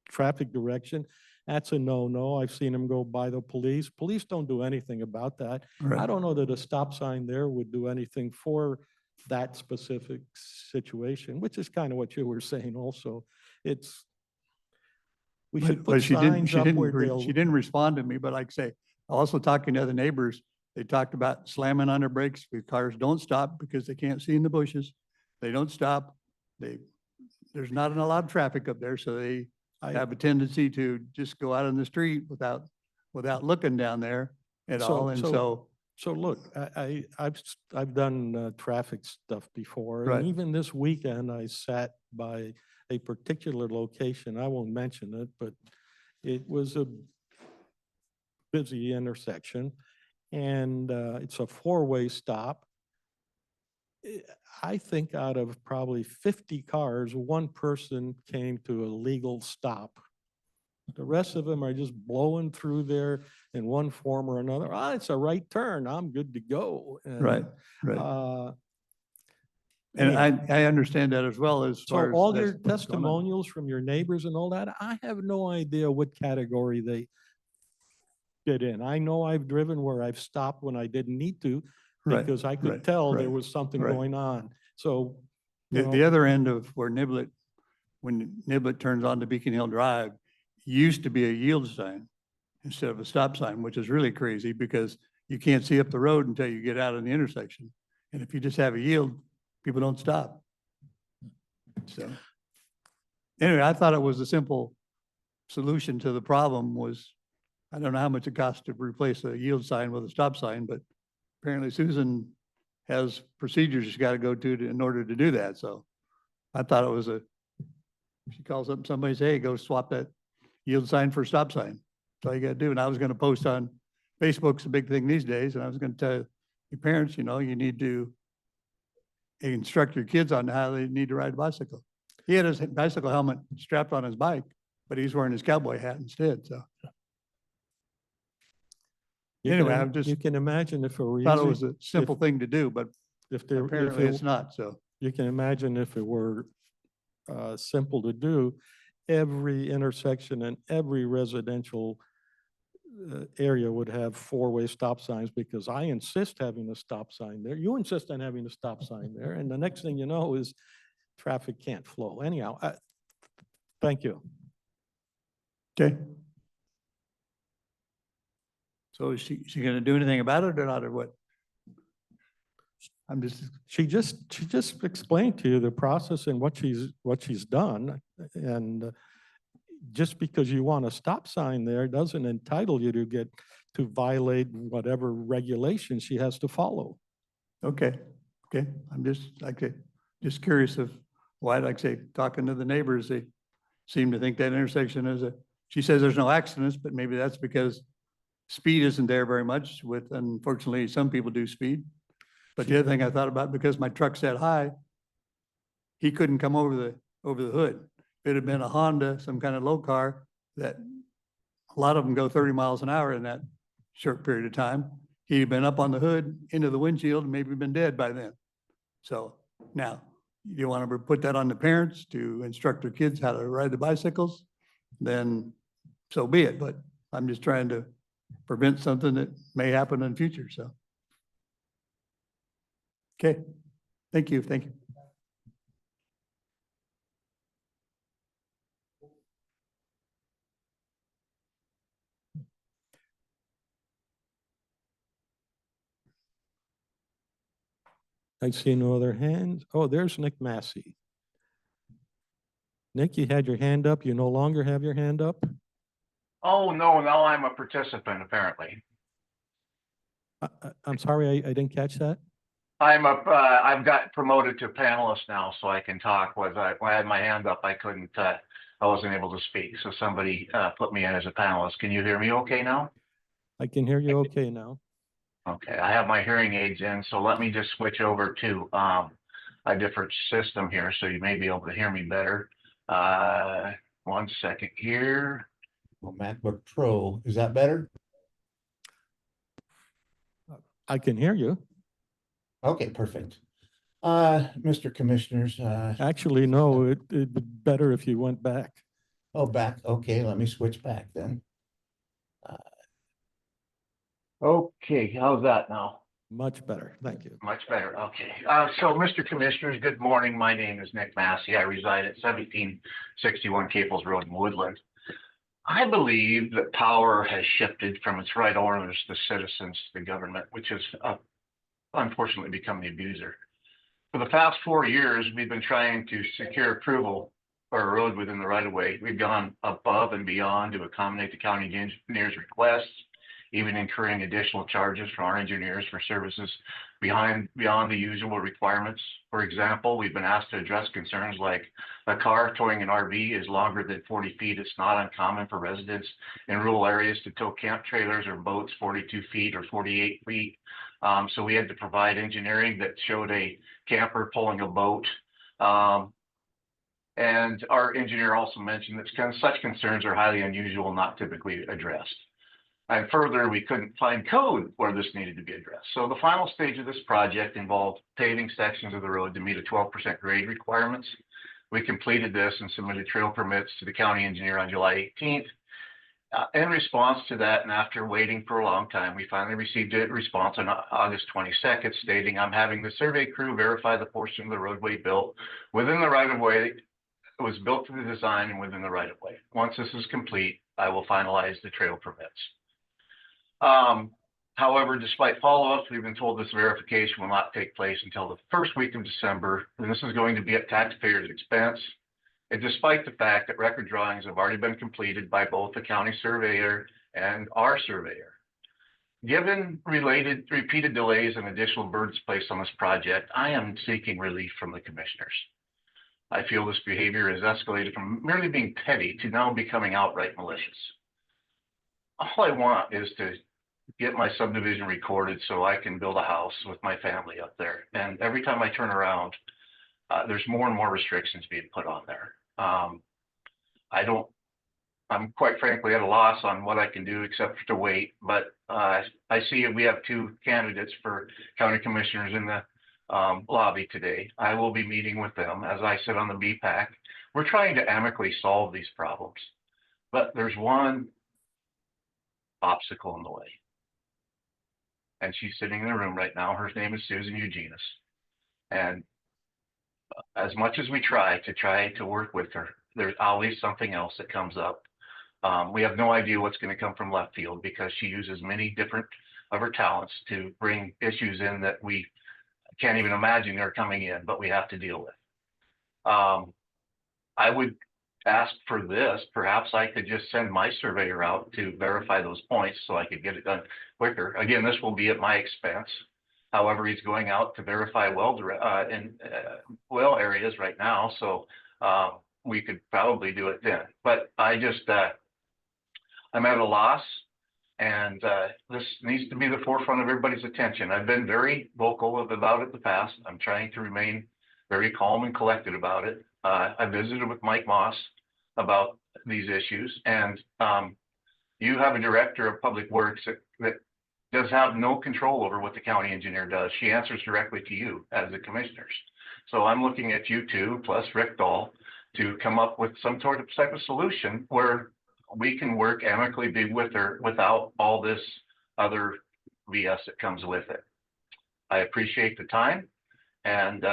traffic direction. That's a no-no. I've seen them go by the police. Police don't do anything about that. I Right. don't know that a stop sign there would do anything for that specific situation, which is kind of what you were saying also. It's, we should But put signs up where she they'll, didn't respond to me, but like I say, also talking to other neighbors, they talked about slamming on their brakes. The cars don't stop because they can't see in the bushes. They don't stop. There's not a lot of traffic up there, so they have a tendency to just go out on the street without looking down there at all. And so, so look, I've done traffic stuff before. Right. And even this weekend, I sat by a particular location. I won't mention it, but it was a busy intersection. And it's a four-way stop. I think out of probably 50 cars, one person came to a legal stop. The rest of them are just blowing through there in one form or another. Ah, it's a right turn. I'm good to go. And, right. And anyhow, I understand that as well as so far as. all that's your what's going on. testimonials from your neighbors and all that, I have no idea what category they fit in. I know I've driven where I've stopped when I didn't need to Right, because I could right, tell there right, was something right. going on. So, you The know, other end of where Niblett, when Niblett turns on to Beacon Hill Drive, used to be a yield sign instead of a stop sign, which is really crazy because you can't see up the road until you get out of the intersection. And if you just have a yield, people don't stop. So anyway, I thought it was a simple solution to the problem was, I don't know how much it costs to replace a yield sign with a stop sign, but apparently Susan has procedures she's got to go to in order to do that. So I thought it was she calls up somebody, say, hey, go swap that yield sign for a stop sign. That's all you got to do. And I was going to post on Facebook's a big thing these days. And I was going to tell your parents, you know, you need to instruct your kids on how they need to ride a bicycle. He had his bicycle helmet strapped on his bike, but he's wearing his cowboy hat instead. So you anyway, can, I'm just you can imagine if it were thought it easy, was a simple thing to do, but if there, if apparently it, it's not. So you can imagine if it were simple to do, every intersection and every residential area would have four-way stop signs because I insist having a stop sign there. You insist on having a stop sign there. And the next thing you know is traffic can't flow. Anyhow, thank you. okay. So is she going to do anything about it or not, or what? I'm just, She just explained to you the process and what she's done. And just because you want a stop sign there doesn't entitle you to violate whatever regulations she has to follow. okay. I'm just curious of why, like I say, talking to the neighbors, they seem to think that intersection she says there's no accidents, but maybe that's because speed isn't there very much with, unfortunately, some people do speed. But the other thing I thought about, because my truck's that high, he couldn't come over the hood. If it had been a Honda, some kind of low car, that a lot of them go 30 miles an hour in that short period of time. He'd have been up on the hood, into the windshield, and maybe been dead by then. So now, you want to put that on the parents to instruct their kids how to ride the bicycles, then so be it. But I'm just trying to prevent something that may happen in the future, so. Okay, thank you. I see no other hands. Oh, there's Nick Massey. Nick, you had your hand up. You no longer have your hand up? Oh, no, now I'm a participant, apparently. I'm sorry, I didn't catch that. I've got promoted to panelist now, so I can talk. When I had my hand up, I wasn't able to speak. So somebody put me in as a panelist. Can you hear me okay now? I can hear you okay now. Okay, I have my hearing aids in, so let me just switch over to a different system here, so you may be able to hear me better. 1 second here. Well, MacBook Pro, is that better? I can hear you. Okay, perfect. Mr. Commissioners, Actually, no, it'd be better if you went back. oh, back, okay, let me switch back then. Okay, how's that now? Much better. Thank you. Much better. Okay. So Mr. Commissioners, good morning. My name is Nick Massey. I reside at 1761 Caples Road in Woodland. I believe that power has shifted from its right owners, the citizens, to the government, which has unfortunately become the abuser. For the past 4 years, we've been trying to secure approval for a road within the right of way. We've gone above and beyond to accommodate the county engineer's requests, even incurring additional charges from our engineers for services beyond the usual requirements. For example, we've been asked to address concerns like a car towing an RV is longer than 40 feet. It's not uncommon for residents in rural areas to tow camp trailers or boats 42 feet or 48 feet. So we had to provide engineering that showed a camper pulling a boat. And our engineer also mentioned that such concerns are highly unusual, not typically addressed. And further, we couldn't find code where this needed to be addressed. So the final stage of this project involved paving sections of the road to meet a 12% grade requirements. We completed this and submitted trail permits to the county engineer on July 18th. In response to that, and after waiting for a long time, we finally received a response on August 22nd stating, I'm having the survey crew verify the portion of the roadway built within the right of way. It was built to the design and within the right of way. Once this is complete, I will finalize the trail permits. However, despite follow-ups, we've been told this verification will not take place until the first week of December, and this is going to be at taxpayers' expense. And despite the fact that record drawings have already been completed by both the county surveyor and our surveyor. Given repeated delays and additional burdens placed on this project, I am seeking relief from the commissioners. I feel this behavior has escalated from merely being petty to now becoming outright malicious. All I want is to get my subdivision recorded so I can build a house with my family up there. And every time I turn around, there's more and more restrictions being put on there. I'm quite frankly at a loss on what I can do except to wait, but I see we have 2 candidates for county commissioners in the lobby today. I will be meeting with them as I sit on the BPAC. We're trying to amicably solve these problems, but there's one obstacle in the way. And she's sitting in the room right now. Her name is Susan Eugenius. And as much as we try to work with her, there's always something else that comes up. We have no idea what's going to come from left field because she uses many different of her talents to bring issues in that we can't even imagine are coming in, but we have to deal with. I would ask for this. Perhaps I could just send my surveyor out to verify those points so I could get it done quicker. Again, this will be at my expense. However, he's going out to verify well areas right now, so we could probably do it then. But I just, I'm at a loss, and this needs to be the forefront of everybody's attention. I've been very vocal about it in the past. I'm trying to remain very calm and collected about it. I visited with Mike Moss about these issues, and you have a director of public works that does have no control over what the county engineer does. She answers directly to you as the commissioners. So I'm looking at you two plus Rick Dahl to come up with some sort of type of solution where we can work amicably with her without all this other BS that comes with it. I appreciate the time, and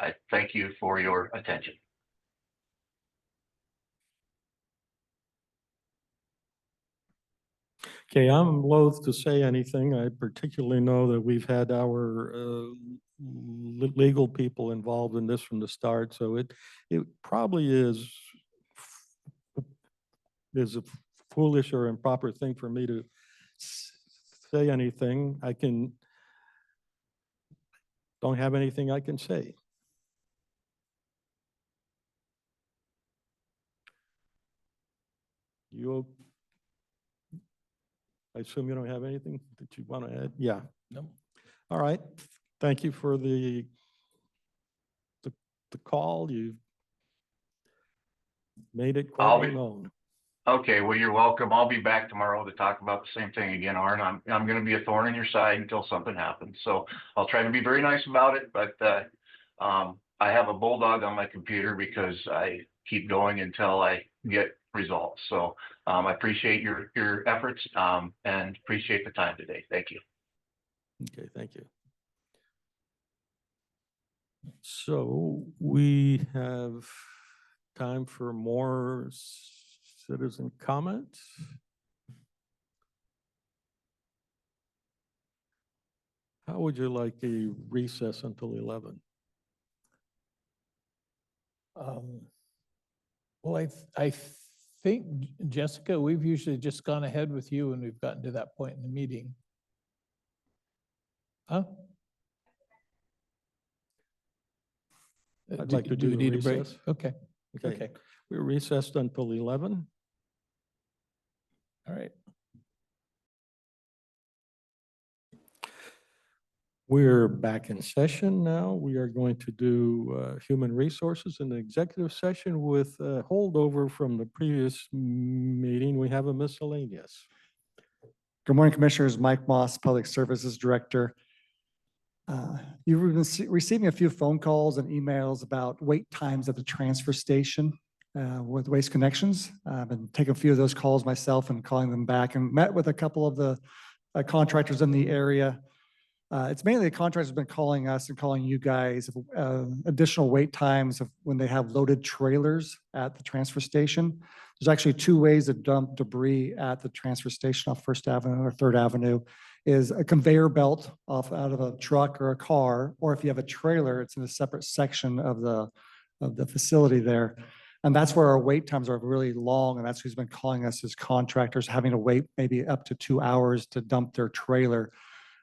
I thank you for your attention. Okay, I'm loath to say anything. I particularly know that we've had our legal people involved in this from the start, so it probably is a foolish or improper thing for me to say anything. Don't have anything I can say. I assume you don't have anything that you want to add? Yeah. No. All right. Thank you for the call. You made it quite well known. Okay, well, you're welcome. I'll be back tomorrow to talk about the same thing again, Arn. I'm going to be a thorn in your side until something happens. So I'll try to be very nice about it, but I have a bulldog on my computer because I keep going until I get results. So I appreciate your efforts and appreciate the time today. Thank you. Okay, thank you. So we have time for more citizen comments. How would you like a recess until 11? Well, I think, Jessica, we've usually just gone ahead with you when we've gotten to that point in the meeting. Huh? I'd like to do we a need a break? recess. Okay, Okay, okay, we're recessed until 11. all right. We're back in session now. We are going to do human resources in the executive session with holdover from the previous meeting. We have a miscellaneous. Good morning, Commissioners. Mike Moss, Public Services Director. You've been receiving a few phone calls and emails about wait times at the transfer station with Waste Connections. I've been taking a few of those calls myself and calling them back, and met with a couple of the contractors in the area. It's mainly the contractors have been calling us and calling you guys additional wait times of when they have loaded trailers at the transfer station. There's actually two ways to dump debris at the transfer station off First Avenue or Third Avenue, is a conveyor belt off out of a truck or a car, or if you have a trailer, it's in a separate section of the facility there. And that's where our wait times are really long, and that's who's been calling us as contractors, having to wait maybe up to 2 hours to dump their trailer.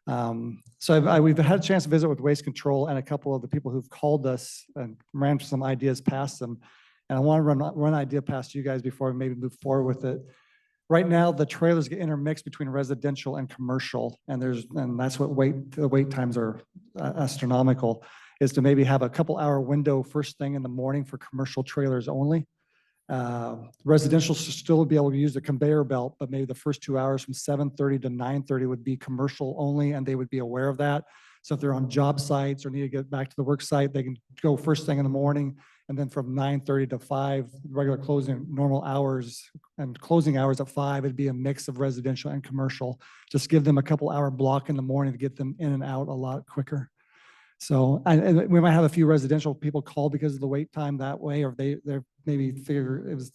So we've had a chance to visit with Waste Control and a couple of the people who've called us and ran some ideas past them. And I want to run an idea past you guys before we maybe move forward with it. Right now, the trailers get intermixed between residential and commercial, and that's what the wait times are astronomical, is to maybe have a couple hour window first thing in the morning for commercial trailers only. Residential should still be able to use the conveyor belt, but maybe the first 2 hours from 7:30 to 9:30 would be commercial only, and they would be aware of that. So if they're on job sites or need to get back to the work site, they can go first thing in the morning, and then from 9:30 to 5, regular closing, normal hours, and closing hours at 5, it'd be a mix of residential and commercial. Just give them a couple hour block in the morning to get them in and out a lot quicker. So, and we might have a few residential people call because of the wait time that way, or they're maybe figure it was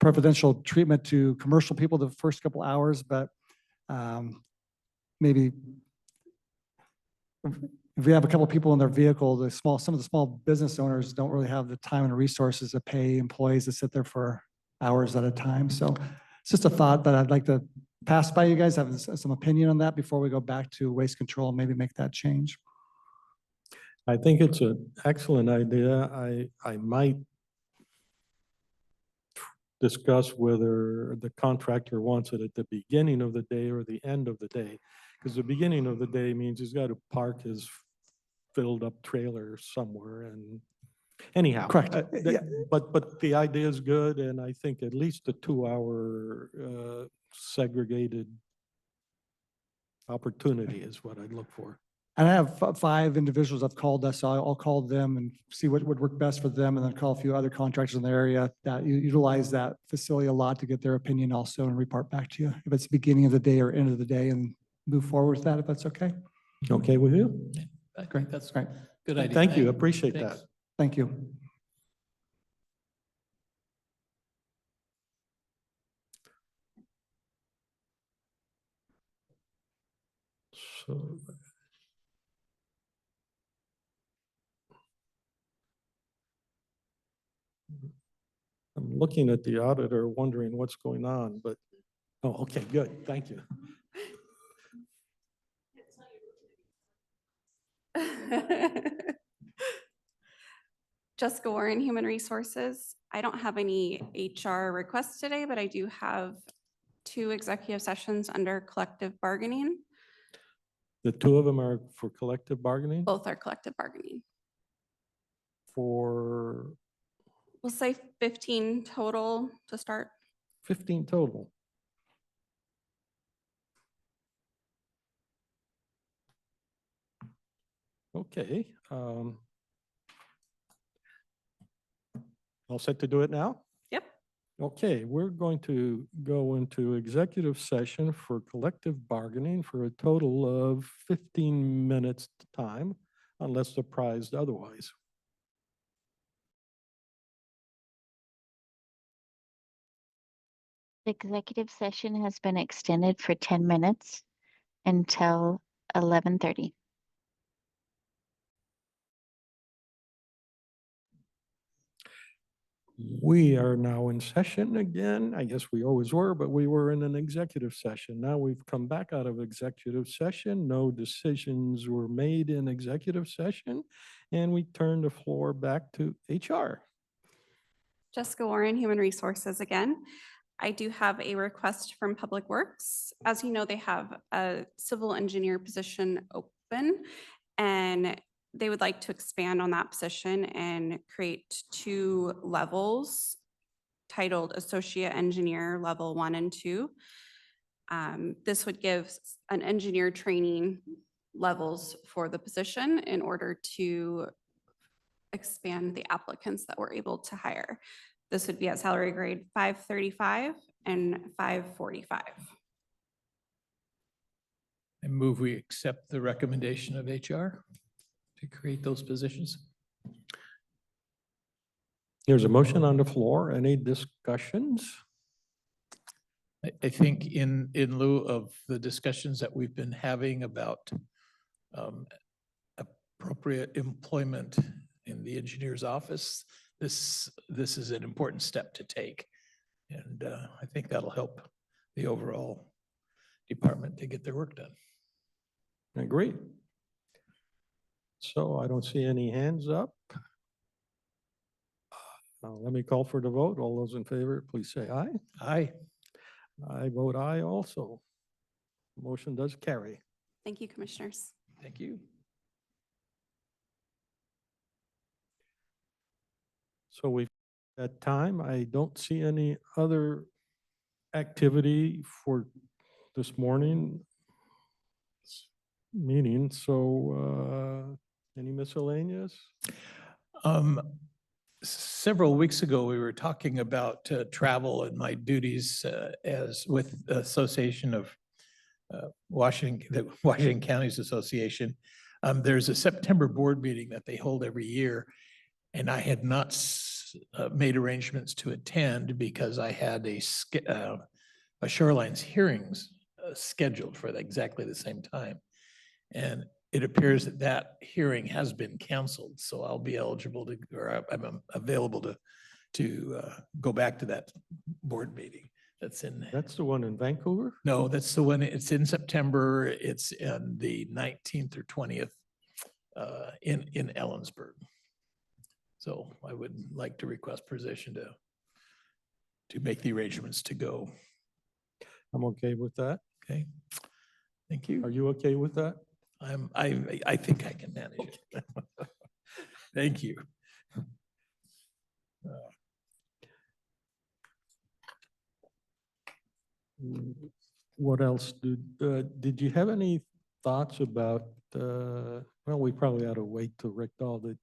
preferential treatment to commercial people the first couple hours, but maybe if we have a couple people in their vehicle, some of the small business owners don't really have the time and resources to pay employees to sit there for hours at a time. So it's just a thought that I'd like to pass by you guys, have some opinion on that before we go back to Waste Control and maybe make that change. I think it's an excellent idea. I might discuss whether the contractor wants it at the beginning of the day or the end of the day. Because the beginning of the day means he's got to park his filled up trailer somewhere, and anyhow. Correct. Yeah. But the idea is good, and I think at least a 2 hour segregated opportunity is what I'd look for. And I have 5 individuals that have called us, so I'll call them and see what would work best for them, and then call a few other contractors in the area that utilize that facility a lot to get their opinion also and report back to you if it's beginning of the day or end of the day, and move forward with that if that's okay. Okay with you? Great, that's Great. good idea. Thank you, appreciate Thanks. that. Thank you. So. I'm looking at the auditor, wondering what's going on, but, oh, okay, good, thank you. Jessica Warren, Human Resources. I don't have any HR requests today, but I do have 2 executive sessions under collective bargaining. The 2 of them are for collective bargaining? Both are collective bargaining. For We'll say 15 total to start. 15 total. Okay. All set to do it now? Yep. Okay, we're going to go into executive session for collective bargaining for a total of 15 minutes time, unless apprised otherwise. The executive session has been extended for 10 minutes until 11:30. We are now in session again. I guess we always were, but we were in an executive session. Now we've come back out of executive session. No decisions were made in executive session. And we turn the floor back to HR. Jessica Warren, Human Resources again. I do have a request from Public Works. As you know, they have a civil engineer position open, and they would like to expand on that position and create 2 levels titled Associate Engineer Level 1 and 2. This would give an engineer training levels for the position in order to expand the applicants that we're able to hire. This would be at salary grade 535 and 545. I move we accept the recommendation of HR to create those positions. There's a motion on the floor. Any discussions? I think in lieu of the discussions that we've been having about appropriate employment in the engineer's office, this is an important step to take. And I think that'll help the overall department to get their work done. I agree. So I don't see any hands up. Let me call for the vote. All those in favor, please say aye. Aye. I vote aye also. Motion does carry. Thank you, Commissioners. Thank you. So we've at time. I don't see any other activity for this morning meeting. So any miscellaneous? Several weeks ago, we were talking about travel and my duties as with the Association of the Washington Counties Association. There's a September board meeting that they hold every year, and I had not made arrangements to attend because I had a Shorelines hearings scheduled for exactly the same time. And it appears that that hearing has been canceled, so I'll be eligible to, or I'm available to go back to that board meeting. That's the one in Vancouver? No, that's the one, it's in September. It's in the 19th or 20th in Ellensburg. So I would like to request permission to make the arrangements to go. I'm okay with that. Okay, thank you. Are you okay with that? I think I can manage it. Thank you. What else did you have any thoughts about, well, we probably ought to wait till Rick Dahl to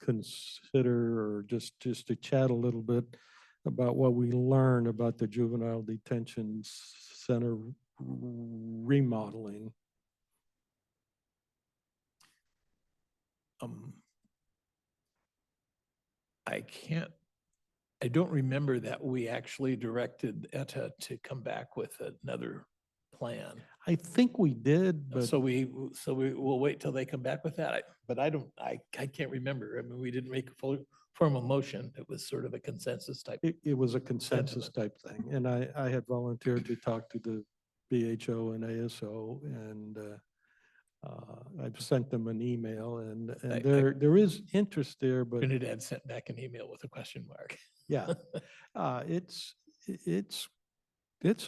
consider or just to chat a little bit about what we learned about the juvenile detention center remodeling. I don't remember that we actually directed ETA to come back with another plan. I think we did, but So we will wait till they come back with that. But I can't remember. I mean, we didn't make a full formal motion. It was sort of a consensus type. it was a consensus type thing. And I had volunteered to talk to the BHO and ASO, and I've sent them an email, and there is interest there, but Trinidad sent back an email with a question mark. yeah, it's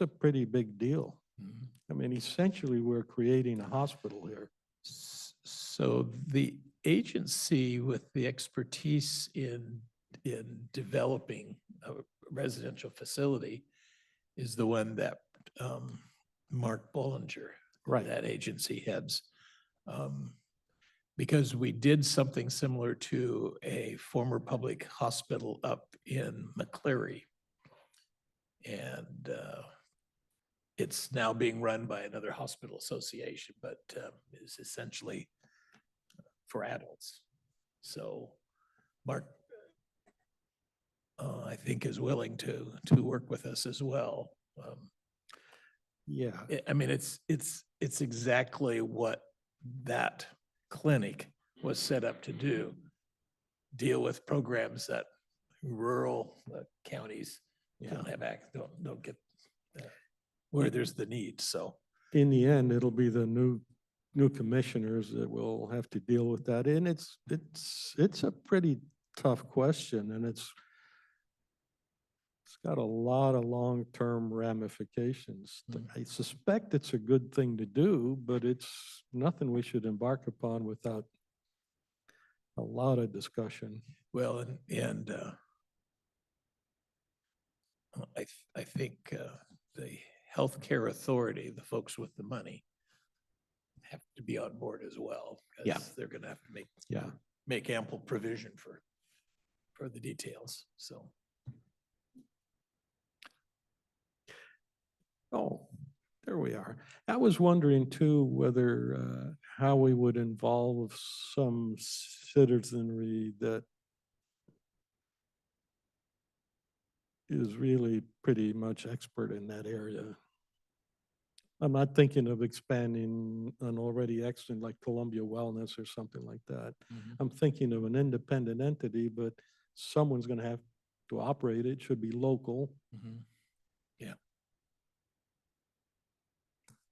a pretty big deal. Mhm. I mean, essentially, we're creating a hospital here. So the agency with the expertise in developing a residential facility is the one that Mark Bollinger, Right. that agency heads. Because we did something similar to a former public hospital up in McCleary And it's now being run by another hospital association, but is essentially for adults. So Mark, I think is willing to work with us as well. Yeah, I mean, it's exactly what that clinic was set up to do. Deal with programs that rural counties don't have don't get where there's the need, so. in the end, it'll be the new commissioners that will have to deal with that. And it's a pretty tough question, and it's got a lot of long-term ramifications. I suspect it's a good thing to do, but it's nothing we should embark upon without a lot of discussion. Well, and I think the healthcare authority, the folks with the money, have to be on board as well. Yeah. Because they're gonna have to Yeah. make ample provision for the details, so. Oh, there we are. I was wondering too, whether, how we would involve some citizenry that is really pretty much expert in that area. I'm not thinking of expanding an already excellent like Columbia Wellness or something like that. I'm thinking of an independent entity, but someone's gonna have to operate it, should be local. Yeah.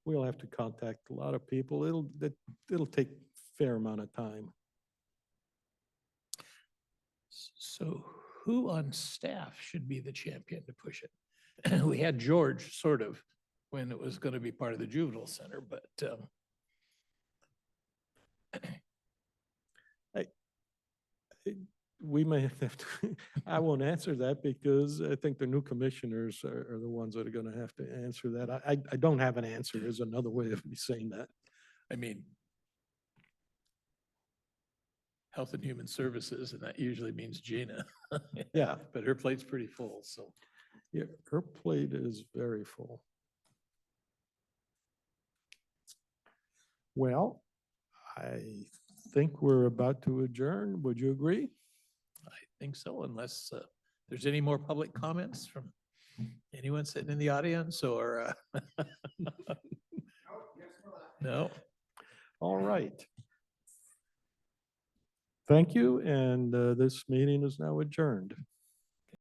We'll have to contact a lot of people. It'll take a fair amount of time. So who on staff should be the champion to push it? We had George sort of when it was going to be part of the juvenile center, but We may have to, I won't answer that because I think the new commissioners are the ones that are gonna have to answer that. I don't have an answer is another way of me saying that. I mean, Health and Human Services, and that usually means Gina. Yeah. But her plate's pretty full, so. Yeah, her plate is very full. Well, I think we're about to adjourn. Would you agree? I think so, unless there's any more public comments from anyone sitting in the audience or no? All right. Thank you, and this meeting is now adjourned.